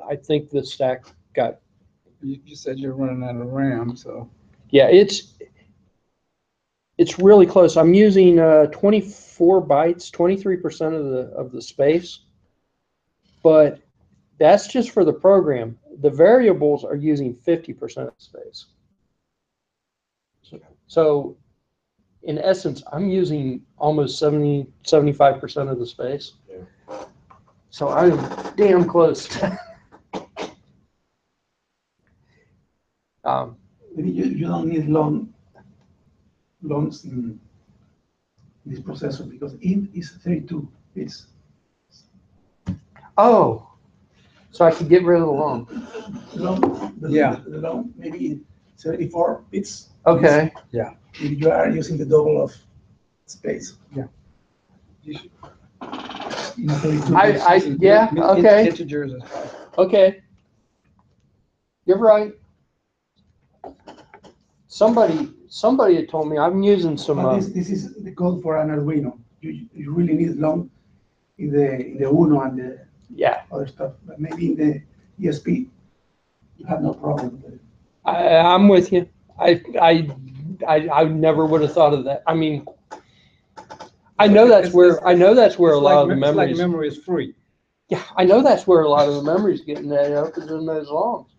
I think the stack got. You said you're running out of RAM, so. Yeah, it's really close. I'm using 24 bytes, 23% of the space, but that's just for the program. The variables are using 50% of space. So in essence, I'm using almost 75% of the space. Yeah. So I'm damn close. Maybe you don't need longs in this processor because it is 32 bits. Oh, so I could get rid of the long. The long, maybe 74 bits. Okay. Yeah. If you are using the double of space. Yeah. You should, 32 bits. Yeah, okay. Integers. Okay. You're right. Somebody had told me I'm using some. But this is the code for an Arduino. You really need long in the Uno and the other stuff. But maybe in the ESP, you have no problem with it. I'm with you. I never would have thought of that. I mean, I know that's where a lot of the memories. It's like memory is free. Yeah, I know that's where a lot of the memories getting that out because in those longs.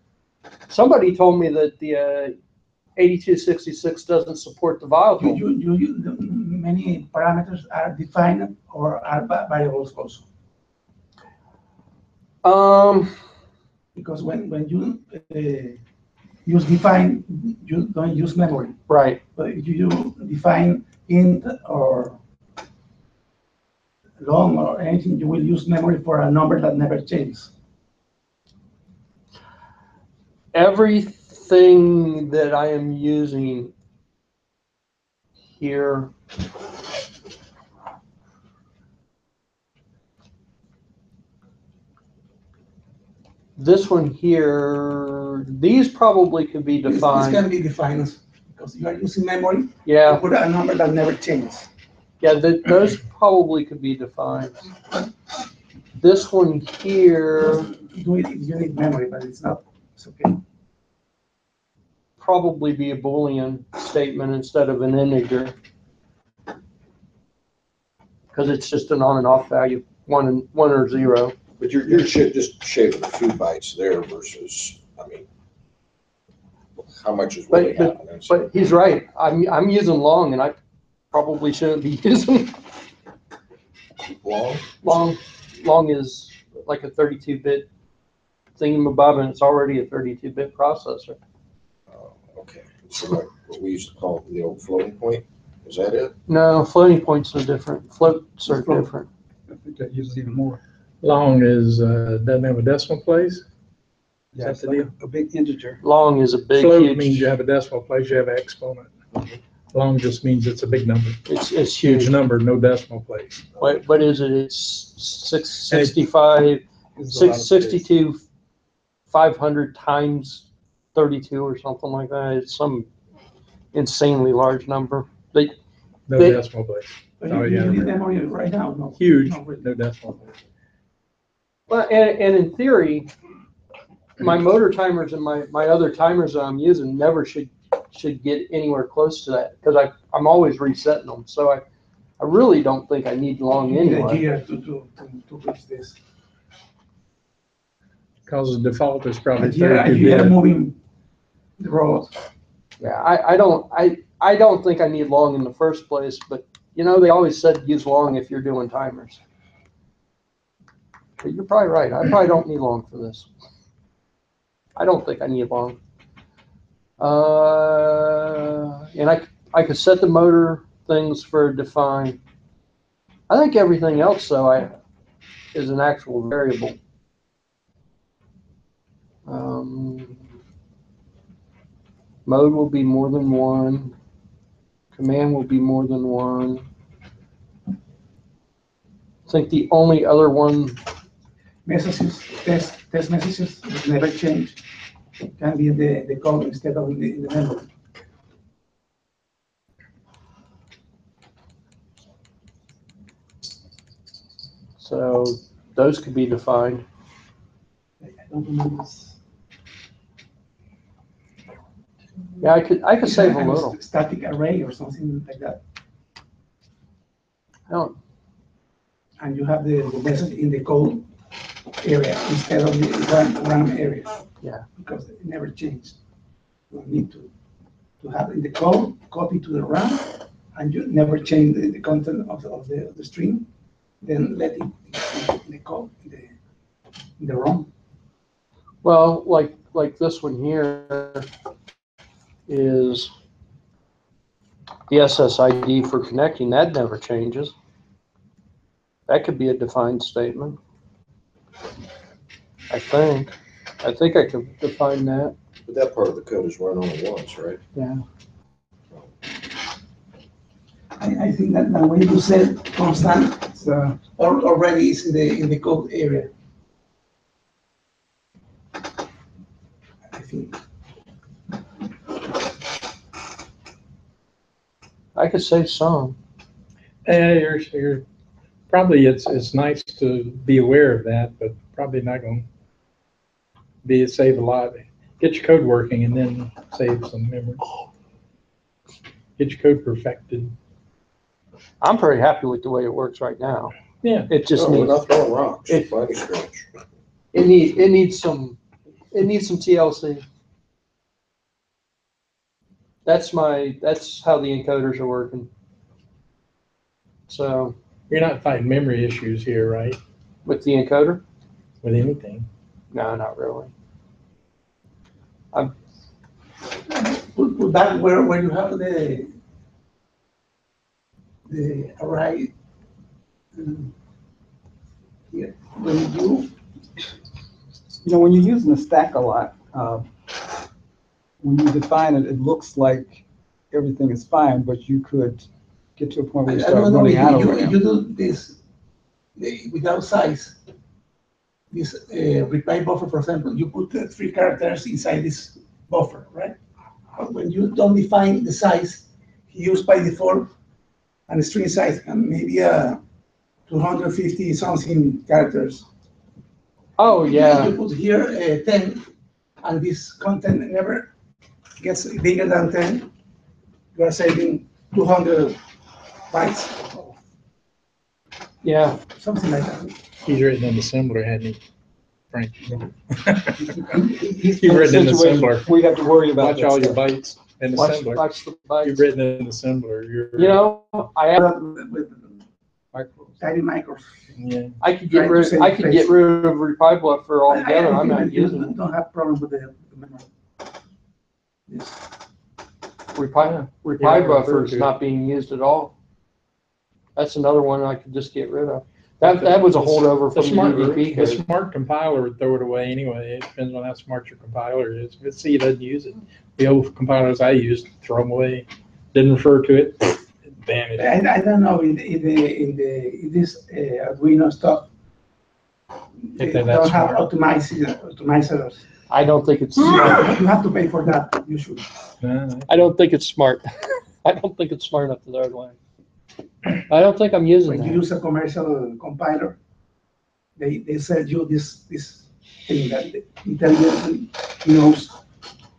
Somebody told me that the 8266 doesn't support the volatile. Many parameters are defined or are variables also. Because when you use define, you don't use memory. Right. But if you define int or long or anything, you will use memory for a number that never changes. Everything that I am using here this one here, these probably could be defined. This can be defined because you are using memory. Yeah. To put a number that never changes. Yeah, those probably could be defined. This one here. Do it if you need memory, but it's not. It's okay. Probably be a Boolean statement instead of an integer. Because it's just an on and off value, one or zero. But you're just shaving a few bytes there versus, I mean, how much is really happening? But he's right. I'm using long, and I probably shouldn't be using long. Long is like a 32-bit thingamabob, and it's already a 32-bit processor. Okay. So like what we used to call the old floating point. Is that it? No, floating points are different. Floats are different. I think that uses even more. Long is, doesn't have a decimal place? Yeah, That's it's like a big integer. Long is a big, Float huge. means you have a decimal place, you have an exponent. Long just means it's a big number. It's Huge huge. number, no decimal place. What is it? It's 665, It's a lot of space. 662, 500 times 32 or something like that. It's some insanely large number. No they- decimal place. But Oh, you yeah. need memory right now, no? Huge, No, really. no decimal place. Well, and in theory, my motor timers and my other timers that I'm using never should get anywhere close to that because I'm always resetting them. So I really don't think I need long You need a anyway. gear to reach this. Cause the default is probably Yeah, 32 you are bit. moving the road. Yeah, I don't think I need long in the first place, but you know, they always said use long if you're doing timers. But you're probably right. I probably don't need long for this. I don't think I need long. And I could set the motor things for define. I think everything else though is an actual variable. Mode will be more than one. Command will be more than one. I think the only other one, Messages, test messages never change. Can be in the code instead of in the memory. so those could be defined. I don't remember this. Yeah, I could save a little. Static array or something like that. I don't, And you have the message in the code area instead of the RAM area. Yeah. Because it never changed. You need to have in the code, copy to the RAM, and you never change the content of the string, then let it in the code, in the ROM. well, like this one here is the SSID for connecting. That never changes. That could be a defined statement. I think I could define that. But that part of the code is run only once, right? Yeah. I think that when you set constant, it's already is in the code area. I think. I could save some. You're probably it's nice to be aware of that, but probably not going to save a lot. Get your code working and then save some memory. Get your code perfected. I'm pretty happy with the way it works right now. Yeah. It just No, we're needs not throwing rocks, it- by any stretch. it needs some TLC. That's how the encoders are working. So You're not fighting memory issues here, right? with the encoder, With anything. no, not really. Put back where you have the array here. When you're using a stack a lot, when you define it, it looks like everything is fine, but you could get to a point where you start running out of RAM. You do this without size. This reply buffer, for example, you put 3 characters inside this buffer, right? But when you don't define the size, you use by default and string size and maybe 250 something characters. Oh yeah. You put here 10, and this content never gets bigger than 10. You are saving 200 bytes, Yeah. something like that. He's written in assembler, hadn't he, Frank? He's You've written in situation assembler. We have to worry about Watch that all your stuff. bytes in Watch assembler. the bytes. You've written in assembler. You know, I have. With tiny micros. Yeah. I could get rid of reply buffer altogether. I'm not using it. Don't have problem with the memory. Yes. Reply Yeah, buffer is good. not being used at all. That's another one I could just get rid of. That was a holdover The from smart, the UDP the code. smart compiler would throw it away anyway. It depends on how smart your compiler is. If it's C, it doesn't use it. The old compilers I used, throw them away. didn't refer to it, vanished. I don't know in this Arduino stuff. They That's don't have smart. optimizers. I don't think it's You smart. have to pay for that usually. No, I don't think it's smart. I don't think it's smart enough to throw it away. I don't think I'm using When you that. use a commercial compiler, they sell you this thing that intelligently knows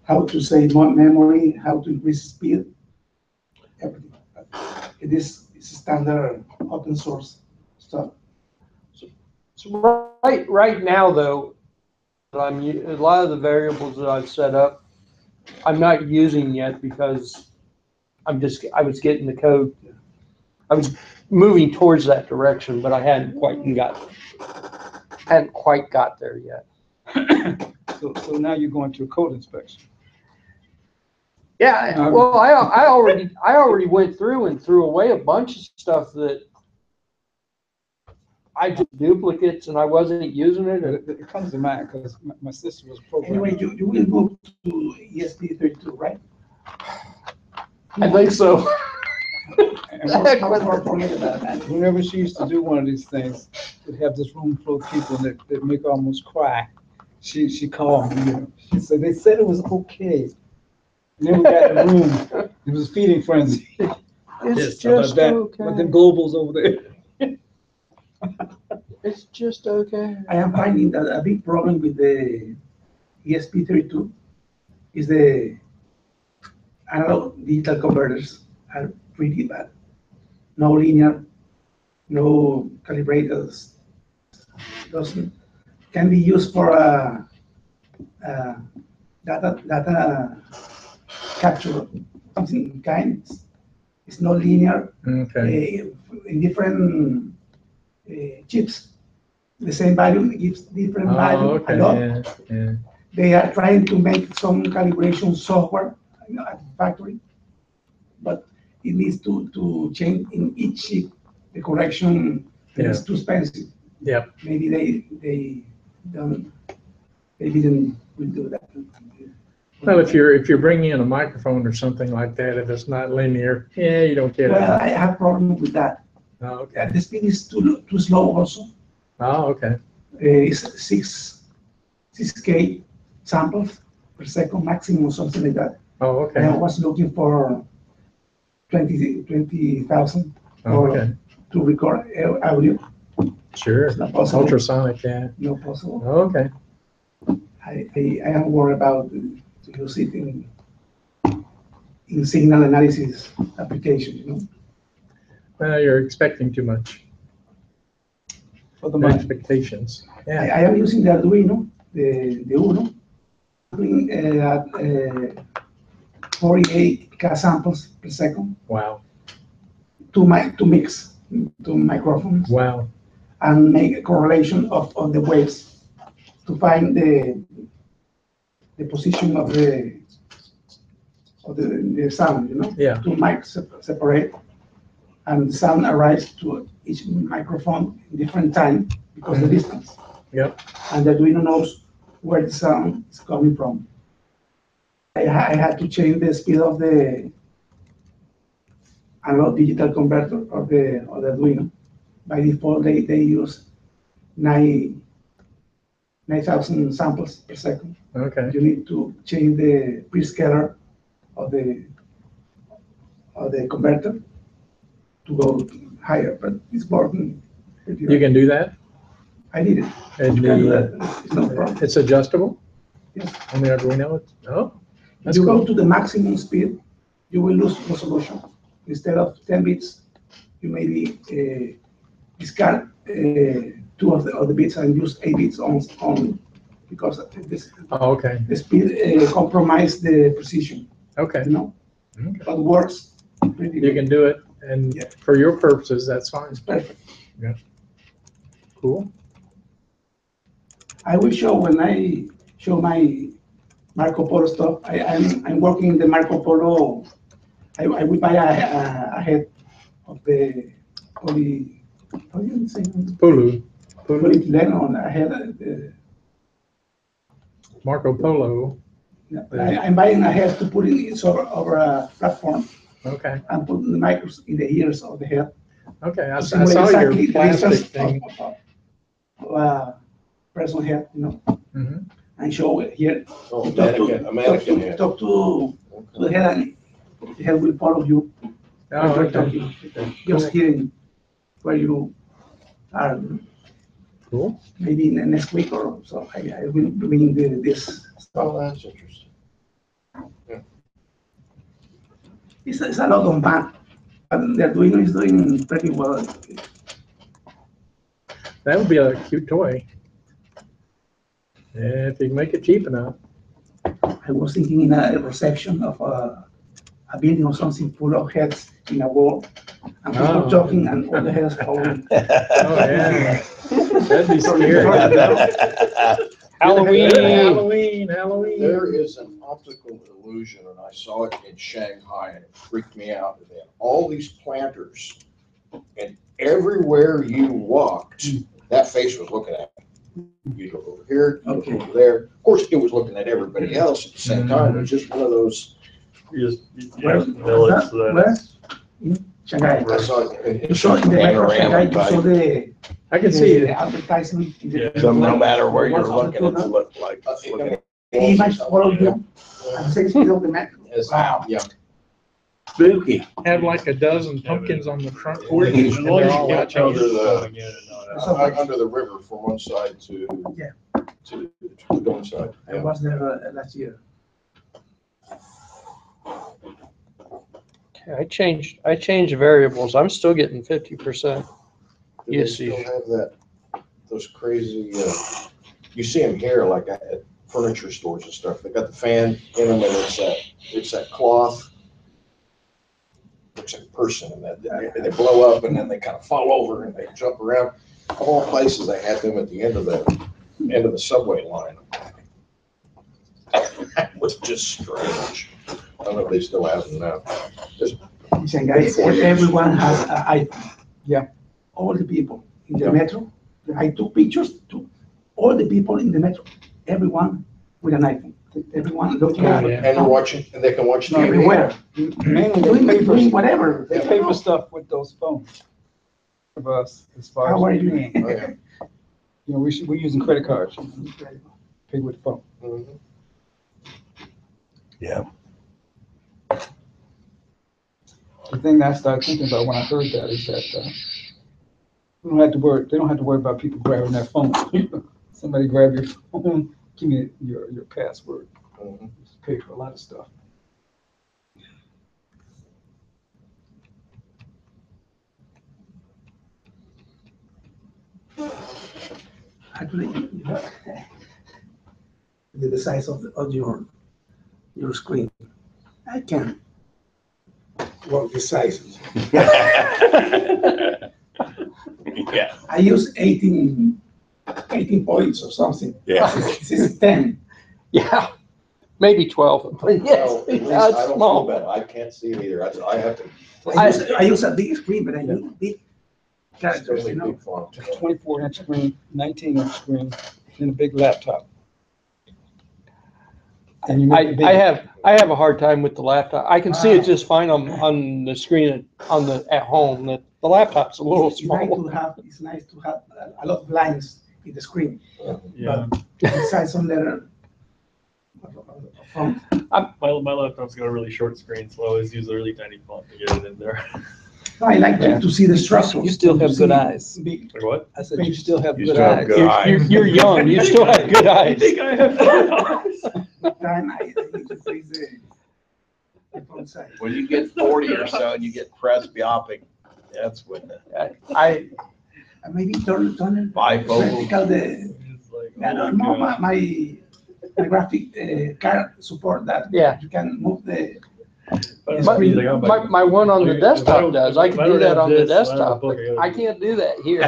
how to save more memory, how to increase speed, everything. It is standard open source stuff. So right now though, a lot of the variables that I've set up, I'm not using yet because I was getting the code. I was moving towards that direction, but I hadn't quite got there yet. So now you're going to a code inspection. Yeah, well, I already went through and threw away a bunch of stuff that I just duplicates and I wasn't using it. It comes to mind because my sister was programming. Anyway, you will move to ESP32, right? I think so. And Forget about that. whenever she used to do one of these things, we'd have this room full of people that make her almost cry. She called me, she said, they said it was okay. And then we got in the room, it was a feeding frenzy. It's How about just that? okay. But them globals over there. It's just okay. I am finding that a big problem with the ESP32 is the analog digital converters are pretty bad. No linear, no calibrated. Can be used for data capture, something kind. It's not linear. okay. In different chips, the same value gives different value. Oh, okay, A lot. yeah. They are trying to make some calibration software at the factory, but it needs to change in each chip the correction. And it's too expensive. Yep. Maybe they didn't will do that. Well, if you're bringing in a microphone or something like that, if it's not linear, yeah, you don't get Well, it. I have problem with that. Oh, okay. The speed is too slow also. Oh, okay. It's 6K samples per second maximum or something like that. Oh, And I okay. was looking for 20,000 Oh, okay. to record audio. Sure. It's not possible. Ultrasonic, yeah. No possible. Oh, okay. I am worried about to use it in signal analysis application, you know. Well, you're expecting too much. For the Your money. expectations. Yeah. I am using the Arduino, the Uno, doing at 48K samples per second Wow. to mix two microphones Wow. and make a correlation of the waves to find the position of the sound, you know. Yeah. Two mics separate, and the sound arrives to each microphone in different time because the distance. Yep. And the Arduino knows where the sound is coming from. I had to change the speed of the analog digital converter of the Arduino. By default, they use 9,000 samples per second. Okay. You need to change the prescaler of the converter to go higher, but it's working pretty You well. can do that? I did it. And You can do the, that. It's no problem. it's adjustable? Yes. On the Arduino? Oh, If that's you go cool. to the maximum speed, you will lose resolution. Instead of 10 bits, you maybe discard 2 of the bits and use 8 bits only because Oh, okay. the speed compromise the precision, Okay. you know, Okay. but works pretty You good. can do it, and Yeah. for your purposes, that's fine. It's perfect. Cool. I will show when I show my Marco Polo stuff. I'm working in the Marco Polo. I will buy a head of the how do you say? Pulu. Pulu. Polyethylene on a head. Marco Polo. I'm buying a head to put it over a platform Okay, and put the micros in the ears of the head. okay, I To saw simulate your exactly the plastic distance thing. of person head, Mhm. and show it here. Oh, You talk to- a mannequin head. Talk to the head, and the head will follow you. Oh, While you're okay, talking, okay, just cool. hearing where you are. Cool. Maybe in the next week or so, I will bring this stuff. Oh, that's interesting. It's a lot of fun, and they're doing pretty well. That would be a cute toy. If you can make it cheap enough. I was thinking in a reception of a building or something full of heads in a wall, and people Oh. talking and all the heads following. Oh, yeah. That'd be scary. Halloween. Halloween, Halloween. There is an optical illusion, and I saw it in Shanghai, and it freaked me out. They had all these planters, and everywhere you walked, that face was looking at you. You look over here, you look Okay. over there. Of course, it was looking at everybody else at the same time. It was just one of those. You just, Where- you mill it so that where? it's In Shanghai. I saw it You saw in the metro of Shanghai, you saw the I can see the it. advertisement. in the- Yeah. So no matter where you're What's on looking, the it's tunnel? look like, it's looking at The image follow you at the same speed of the metro. Wow. Yeah. spooky. Had like a dozen pumpkins on the front porch, As and long they're as all you can't watching tell you. there's going in and not out. Under the river from one side to the dorm side. I was there last year. Okay, I changed variables. I'm still getting 50%. Do they still have that, those crazy, you see them here like at furniture stores and stuff. They got the fan in them, and it's that cloth. Looks like a person, and they blow up, and then they kind of fall over and they jump around. Of all places, they had them at the end of the subway line. That was just strange. I don't know if they still have them now. In Shanghai, everyone has an iPhone. Yeah. All the people in the Yeah. metro, I took pictures to all the people in the metro, everyone with an iPhone. Everyone looking Oh, at yeah. And they're watching, and they can watch TV. everywhere, Mainly doing they pay for, doing whatever. they pay for stuff with those phones. Of us, as far as. How are you? Oh, yeah. You know, we're using credit cards, pay with the phone. Mhm. Yeah. The thing that I started thinking about when I heard that is that we don't have to worry. They don't have to worry about people grabbing their phone. Somebody grab your phone, give me your password. Mhm. Just pay for a lot of stuff. Actually, the size of your screen. I can work the sizes. Yeah, I use 18 points or something. yeah. This is 10. Yeah, maybe 12, but yes, Well, at least yeah, I it's don't feel small. bad. I can't see it either. I have to. I use a big screen, but I need big characters, Extremely you know. big font. 24-inch screen, 19-inch screen, and a big laptop. And you make it I bigger. have a hard time with the laptop. I can see it just fine on the screen at home. The laptop's a little It's nice small. to have, it's nice to have a lot of lines in the screen. Yeah, Besides some letter. Font. my laptop's got a really short screen, so I always use a really tiny font to get it in there. No, I like to see the structure. You still have good eyes. Big. Like what? I said, you still have You good still have eyes. good eyes. You're young. You still have good eyes. I have good eyes? Time I need to increase the font size. When you get 40 or so and you get presbyopic, that's when I Maybe turn bifocal. vertical the. It's like, I oh don't know, God. my graphic card support that. Yeah. You can move the. But My- he's like, oh, my one on the If I desktop don't- does. if I I can don't do that have on the this, I have a desktop, book, but I gotta I do can't do that here.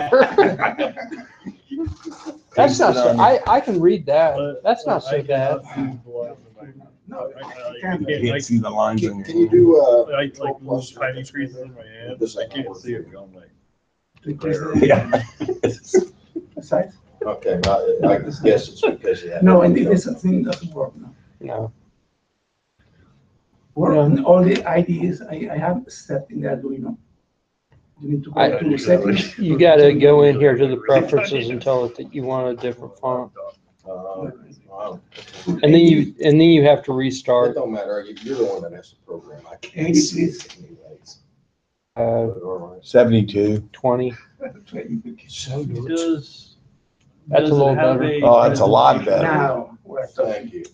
That's Paste not it so. on I can read that. But- That's but not so I bad. cannot see the lines in my- No, I you can. You can't see the lines in Can your. you do, Like 12 little plus tiny creases in my hand, This I ain't can't working. see it beyond my. To increase the Yeah. size. okay, I guess it's because of that. No, and this thing doesn't work. No. No. work Yeah. on all the IDs I have set in the Arduino. You need to go I- to settings. You gotta go in here to the preferences and tell it that you want a different font. Wow. And then you have to It restart. don't matter, you're the one that has to program, I can't. 80, please. Anyways. 72. 20. So does. That's a little have better. Oh, that's a lot presentation? better. Now, we're talking. Thank you.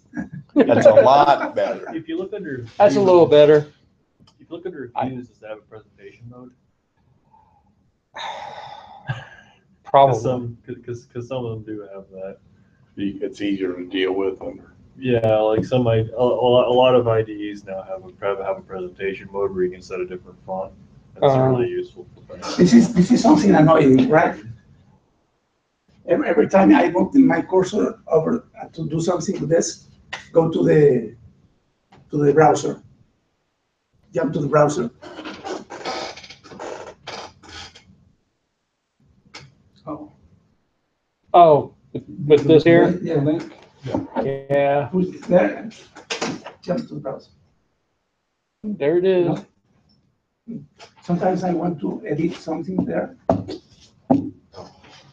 That's a lot better. If you look under. That's a little better. If you look under views, does it have a presentation mode? Probably. Because some of them do have that. It's easier to deal with them. Yeah, like a lot of IDEs now have a presentation mode where you can set a different font. That's really useful. This is something annoying, right? Every time I move my cursor over to do something with this, go to the browser. Jump to the browser. Oh, with this here? Yeah. Link. Yeah, Push it there. Jump to the browser. there it is. Sometimes I want to edit something there.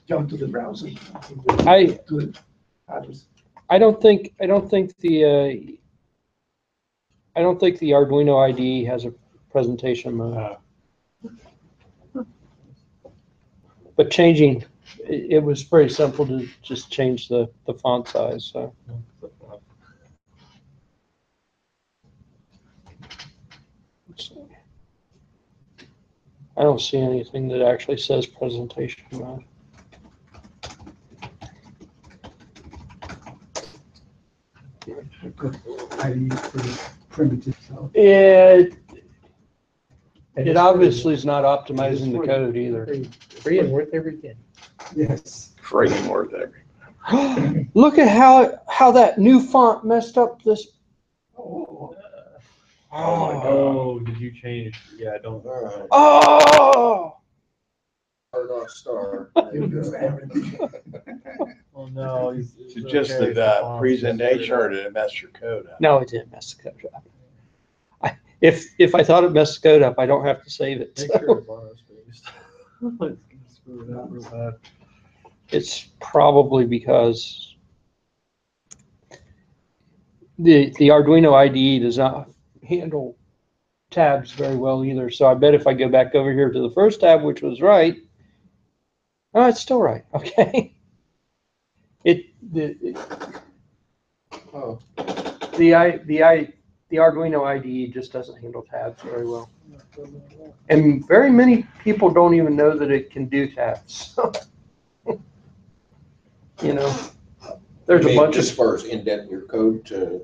Jump to the browser. I To the address. I don't think the Arduino IDE has a presentation mode. But changing, it was pretty simple to just change the font size, so. Let's see. I don't see anything that actually says presentation mode. I use pretty primitive, so. It obviously is not optimizing the code either. Free and worth every penny. Yes. Free and worth every. Look at how that new font messed up this. Oh, Oh my God. Oh, did you change? Yeah, don't. All right. Oh! Hard rock star. you use everything. Oh no, It's just the presentation, or did it mess your code up? No, it didn't mess the code up. If I thought it messed the code up, I don't have to save it. Make so. sure it's bar spaced. It's gonna screw it up real bad. It's probably because the Arduino IDE does not handle tabs very well either. So I bet if I go back over here to the first tab, which was right, oh, it's still right. Okay. Oh. The Arduino IDE just doesn't handle tabs very well. And very many people don't even know that it can do tabs. You know, there's You a mean bunch just of, as far as indenting your code to.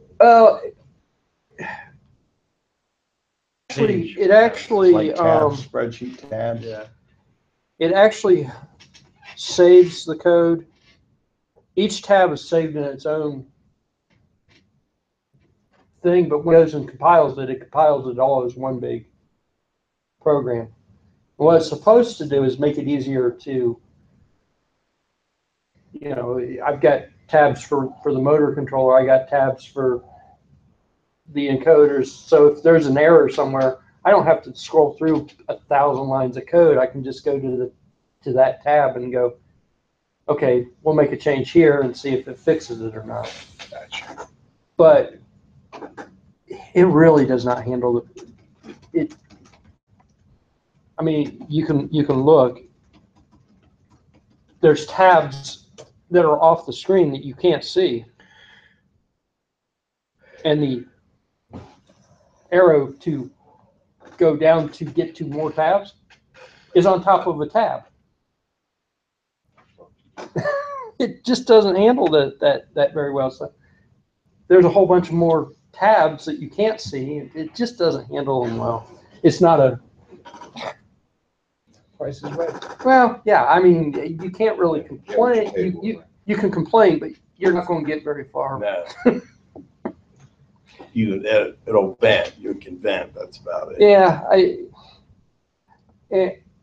it actually, Like tabs, spreadsheet tabs. Yeah. it actually saves the code. Each tab is saved in its own thing, but when it goes and compiles it all as one big program. And what it's supposed to do is make it easier to, you know, I've got tabs for the motor controller, I got tabs for the encoders. So if there's an error somewhere, I don't have to scroll through 1,000 lines of code. I can just go to that tab and go, okay, we'll make a change here and see if it fixes it or not. Gotcha. But it really does not handle it. I mean, you can look. There's tabs that are off the screen that you can't see, and the arrow to go down to get to more tabs is on top of a tab. It just doesn't handle that very well. So there's a whole bunch of more tabs that you can't see. It just doesn't handle them well. It's not a Price is right. well, yeah. I mean, you can't really complain. You can complain, but you're not going to get very far. No. It'll vent. You can vent. That's about it. Yeah,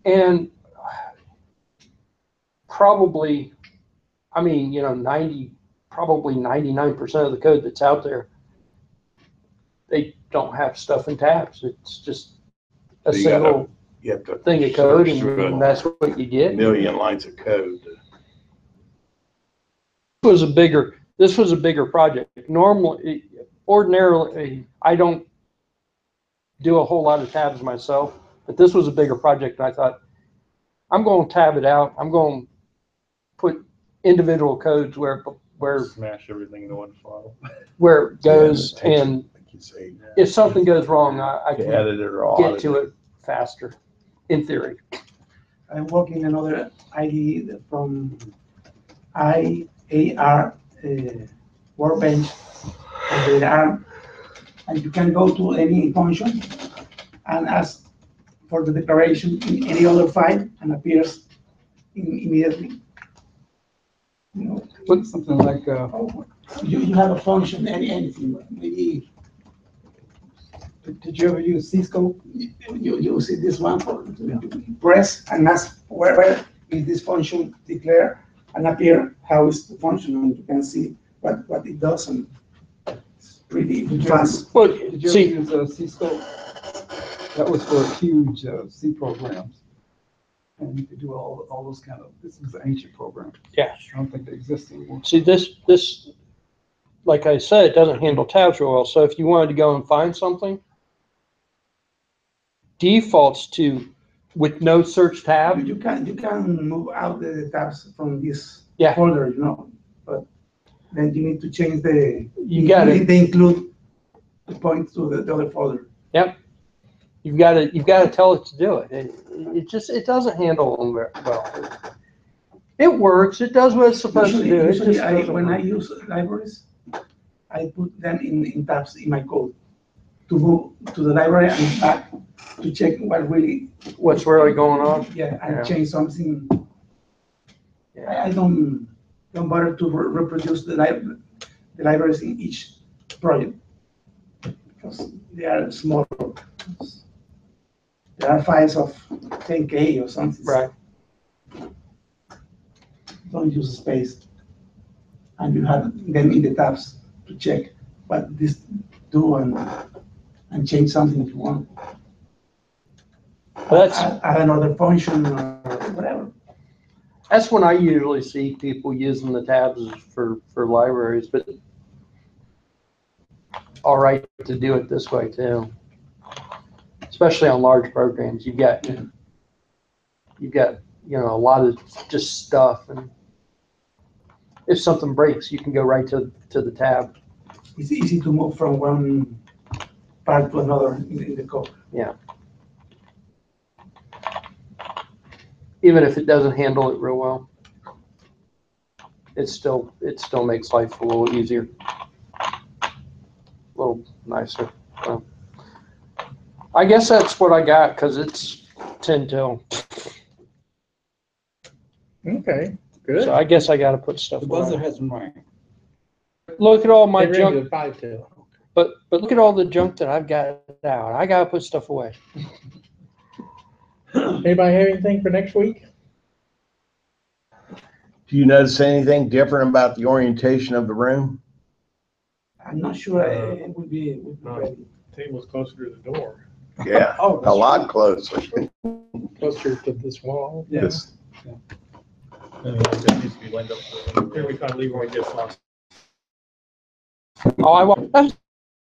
and probably, I mean, you know, probably 99% of the code that's out there they don't have stuff in tabs. It's just a So you gotta- single You have to thing of code, search through and that's what you a get. million lines of code. This was a bigger project. Ordinarily, I don't do a whole lot of tabs myself, but this was a bigger project. And I thought, I'm going to tab it out. I'm going to put individual codes where Smash everything into one file. where it goes, Yeah, it takes, and like you say, if something goes wrong, I to can edit it or get audit to it faster, in theory. I work in another IDE from IAR Workbench of the ARM, and you can go to any function and ask for the declaration in any other file and appears immediately. You know, But something like, you have a function, anything, maybe did you ever use C-scope? you see this one for press and ask where is this function declare and appear how is the function, and you can see what it does, and it's pretty fast. Well, Did you see, ever use C-scope? That was for huge C programs. And you could do all those kind of, this is an ancient program. Yeah. I don't think they exist anymore. see this, like I said, it doesn't handle tabs real well. So if you wanted to go and find something, defaults to with no search tab. You can move out the tabs from this Yeah. folder, you know, but then you need to change You got it. They include the point to the other folder. Yep. You've got to tell it to do it. It doesn't handle them very well. It works. It does what it's supposed to do. Usually when I use libraries, I put them in tabs in my code to go to the library and back to check What's really going on. Yeah, and Yeah. change something. Yeah. I don't bother to reproduce the libraries in each project because they are small. There are files of 10K or something. Right. Don't use space. And you have them in the tabs to check what this do and change something if you want. That's Add another function or whatever. That's when I usually see people using the tabs for libraries, but all right to do it this way too. Especially on large programs, you've got a lot of just stuff, and if something breaks, you can go right to the tab. It's easy to move from one part to another in the code. Yeah. Even if it doesn't handle it real well, it still makes life a little easier, a little nicer. So, I guess that's what I got because it's 10 till. Okay, good. So I guess I got to put stuff The buzzer away. hasn't rang. Look at all my Get ready junk, to 5 till. but look at all the junk that I've got out. I got to put stuff away. Anybody have anything for next week? Do you notice anything different about the orientation of the room? I'm not sure it would be ready. Table's closer to the door, Yeah, Oh, a lot closer. closer to this wall. Yes. And it just needs to be lined up. Here we kind of leave when we get lost. Oh, I was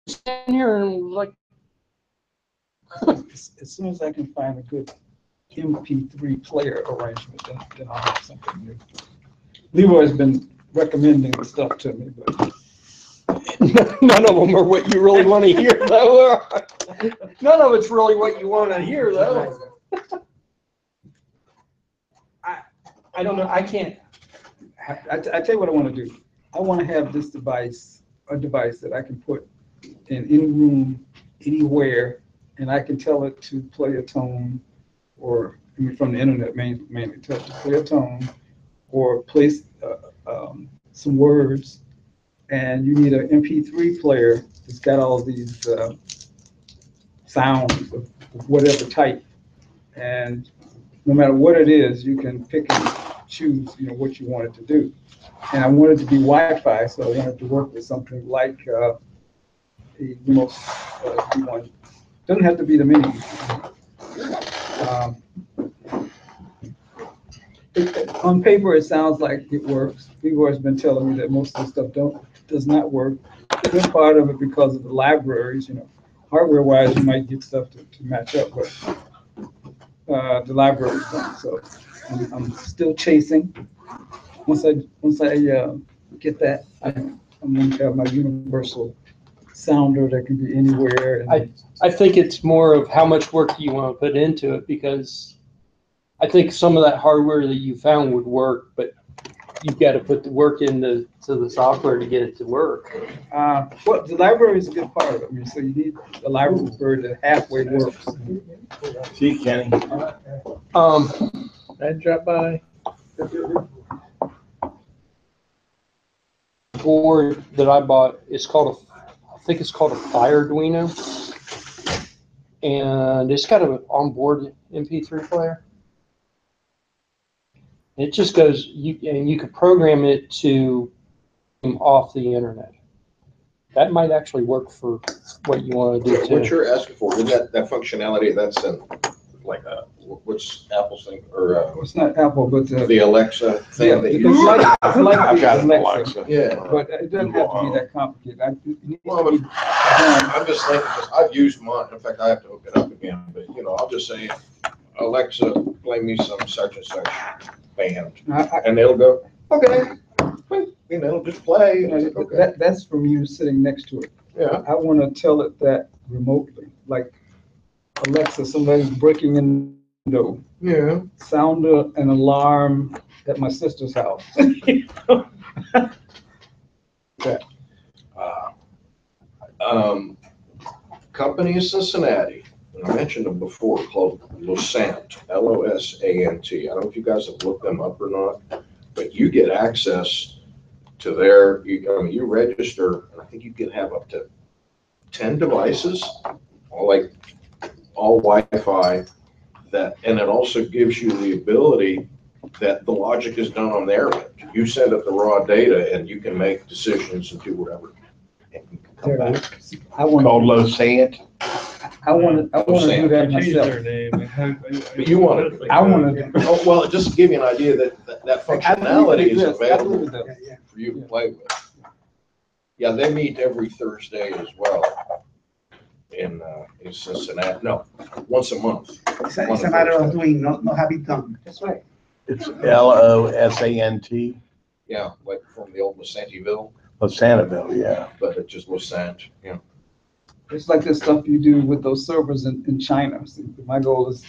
sitting here and was like, As soon as I can find a good MP3 player arrangement, then I'll have something new. Leroy's been recommending stuff to me, but none of them are what you really want to hear, though. None of it's really what you want to hear, though. I don't know. I can't. I tell you what I want to do. I want to have this device, a device that I can put in any room, anywhere, and I can tell it to play a tone, or I mean, from the internet mainly, tell it to play a tone, or place some words. And you need an MP3 player that's got all these sounds of whatever type, and no matter what it is, you can pick and choose, what you want it to do. And I want it to be Wi-Fi, so I want it to work with something like a remote D1. Doesn't have to be the mini. On paper, it sounds like it works. People has been telling me that most of the stuff does not work. A good part of it because of the libraries, hardware-wise, you might get stuff to match up, but the libraries don't. So I'm still chasing. Once I get that, I'm going to have my universal sounder that can be anywhere. And I think it's more of how much work you want to put into it, because I think some of that hardware that you found would work, but you've got to put the work into the software to get it to work. Well, the library is a good part of it. I mean, so you need the library that halfway works. See, Kenny. I dropped by. Board that I bought is I think it's called a Fireduino, and it's got an onboard MP3 player. It just goes, and you could program it to come off the internet. That might actually work for what you want to do What too. you're asking for, is that functionality, that's in, like, what's Apple's thing, or It's not Apple, but the Alexa thing that it's you? like I've got an Alexa, Alexa. Yeah. but it doesn't have to be that complicated. It needs Well, to be but done. I'm just thinking, because I've used mine, in fact, I have to hook it up again, but, I'll just say, Alexa, play me some such and such band, and it'll go, okay, it'll just play. It's like, okay. That's from you sitting next to it. Yeah. I want to tell it that remotely, like Alexa, somebody's breaking in the window. Yeah. Sound an alarm at my sister's house. Company in Cincinnati, and I mentioned them before, called Losant, Losant. I don't know if you guys have looked them up or not, but you get access to you register, and I think you can have up to 10 devices, all Wi-Fi, and it also gives you the ability that the logic is done on their end. You send it the raw data and you can make decisions and do whatever. And come back. Called Losant. I want to do that Change myself. their name. But you want to. I want to. Oh, well, just to give you an idea that functionality is available Yeah. for you to play with. Yeah, they meet every Thursday as well in Cincinnati. No, once a month. It's a matter of doing, not have it done. That's right. It's Losant. Yeah, like from the old Losantiville, Losantiville, yeah. but it's just It's like the stuff you do with those servers in China. See, my goal is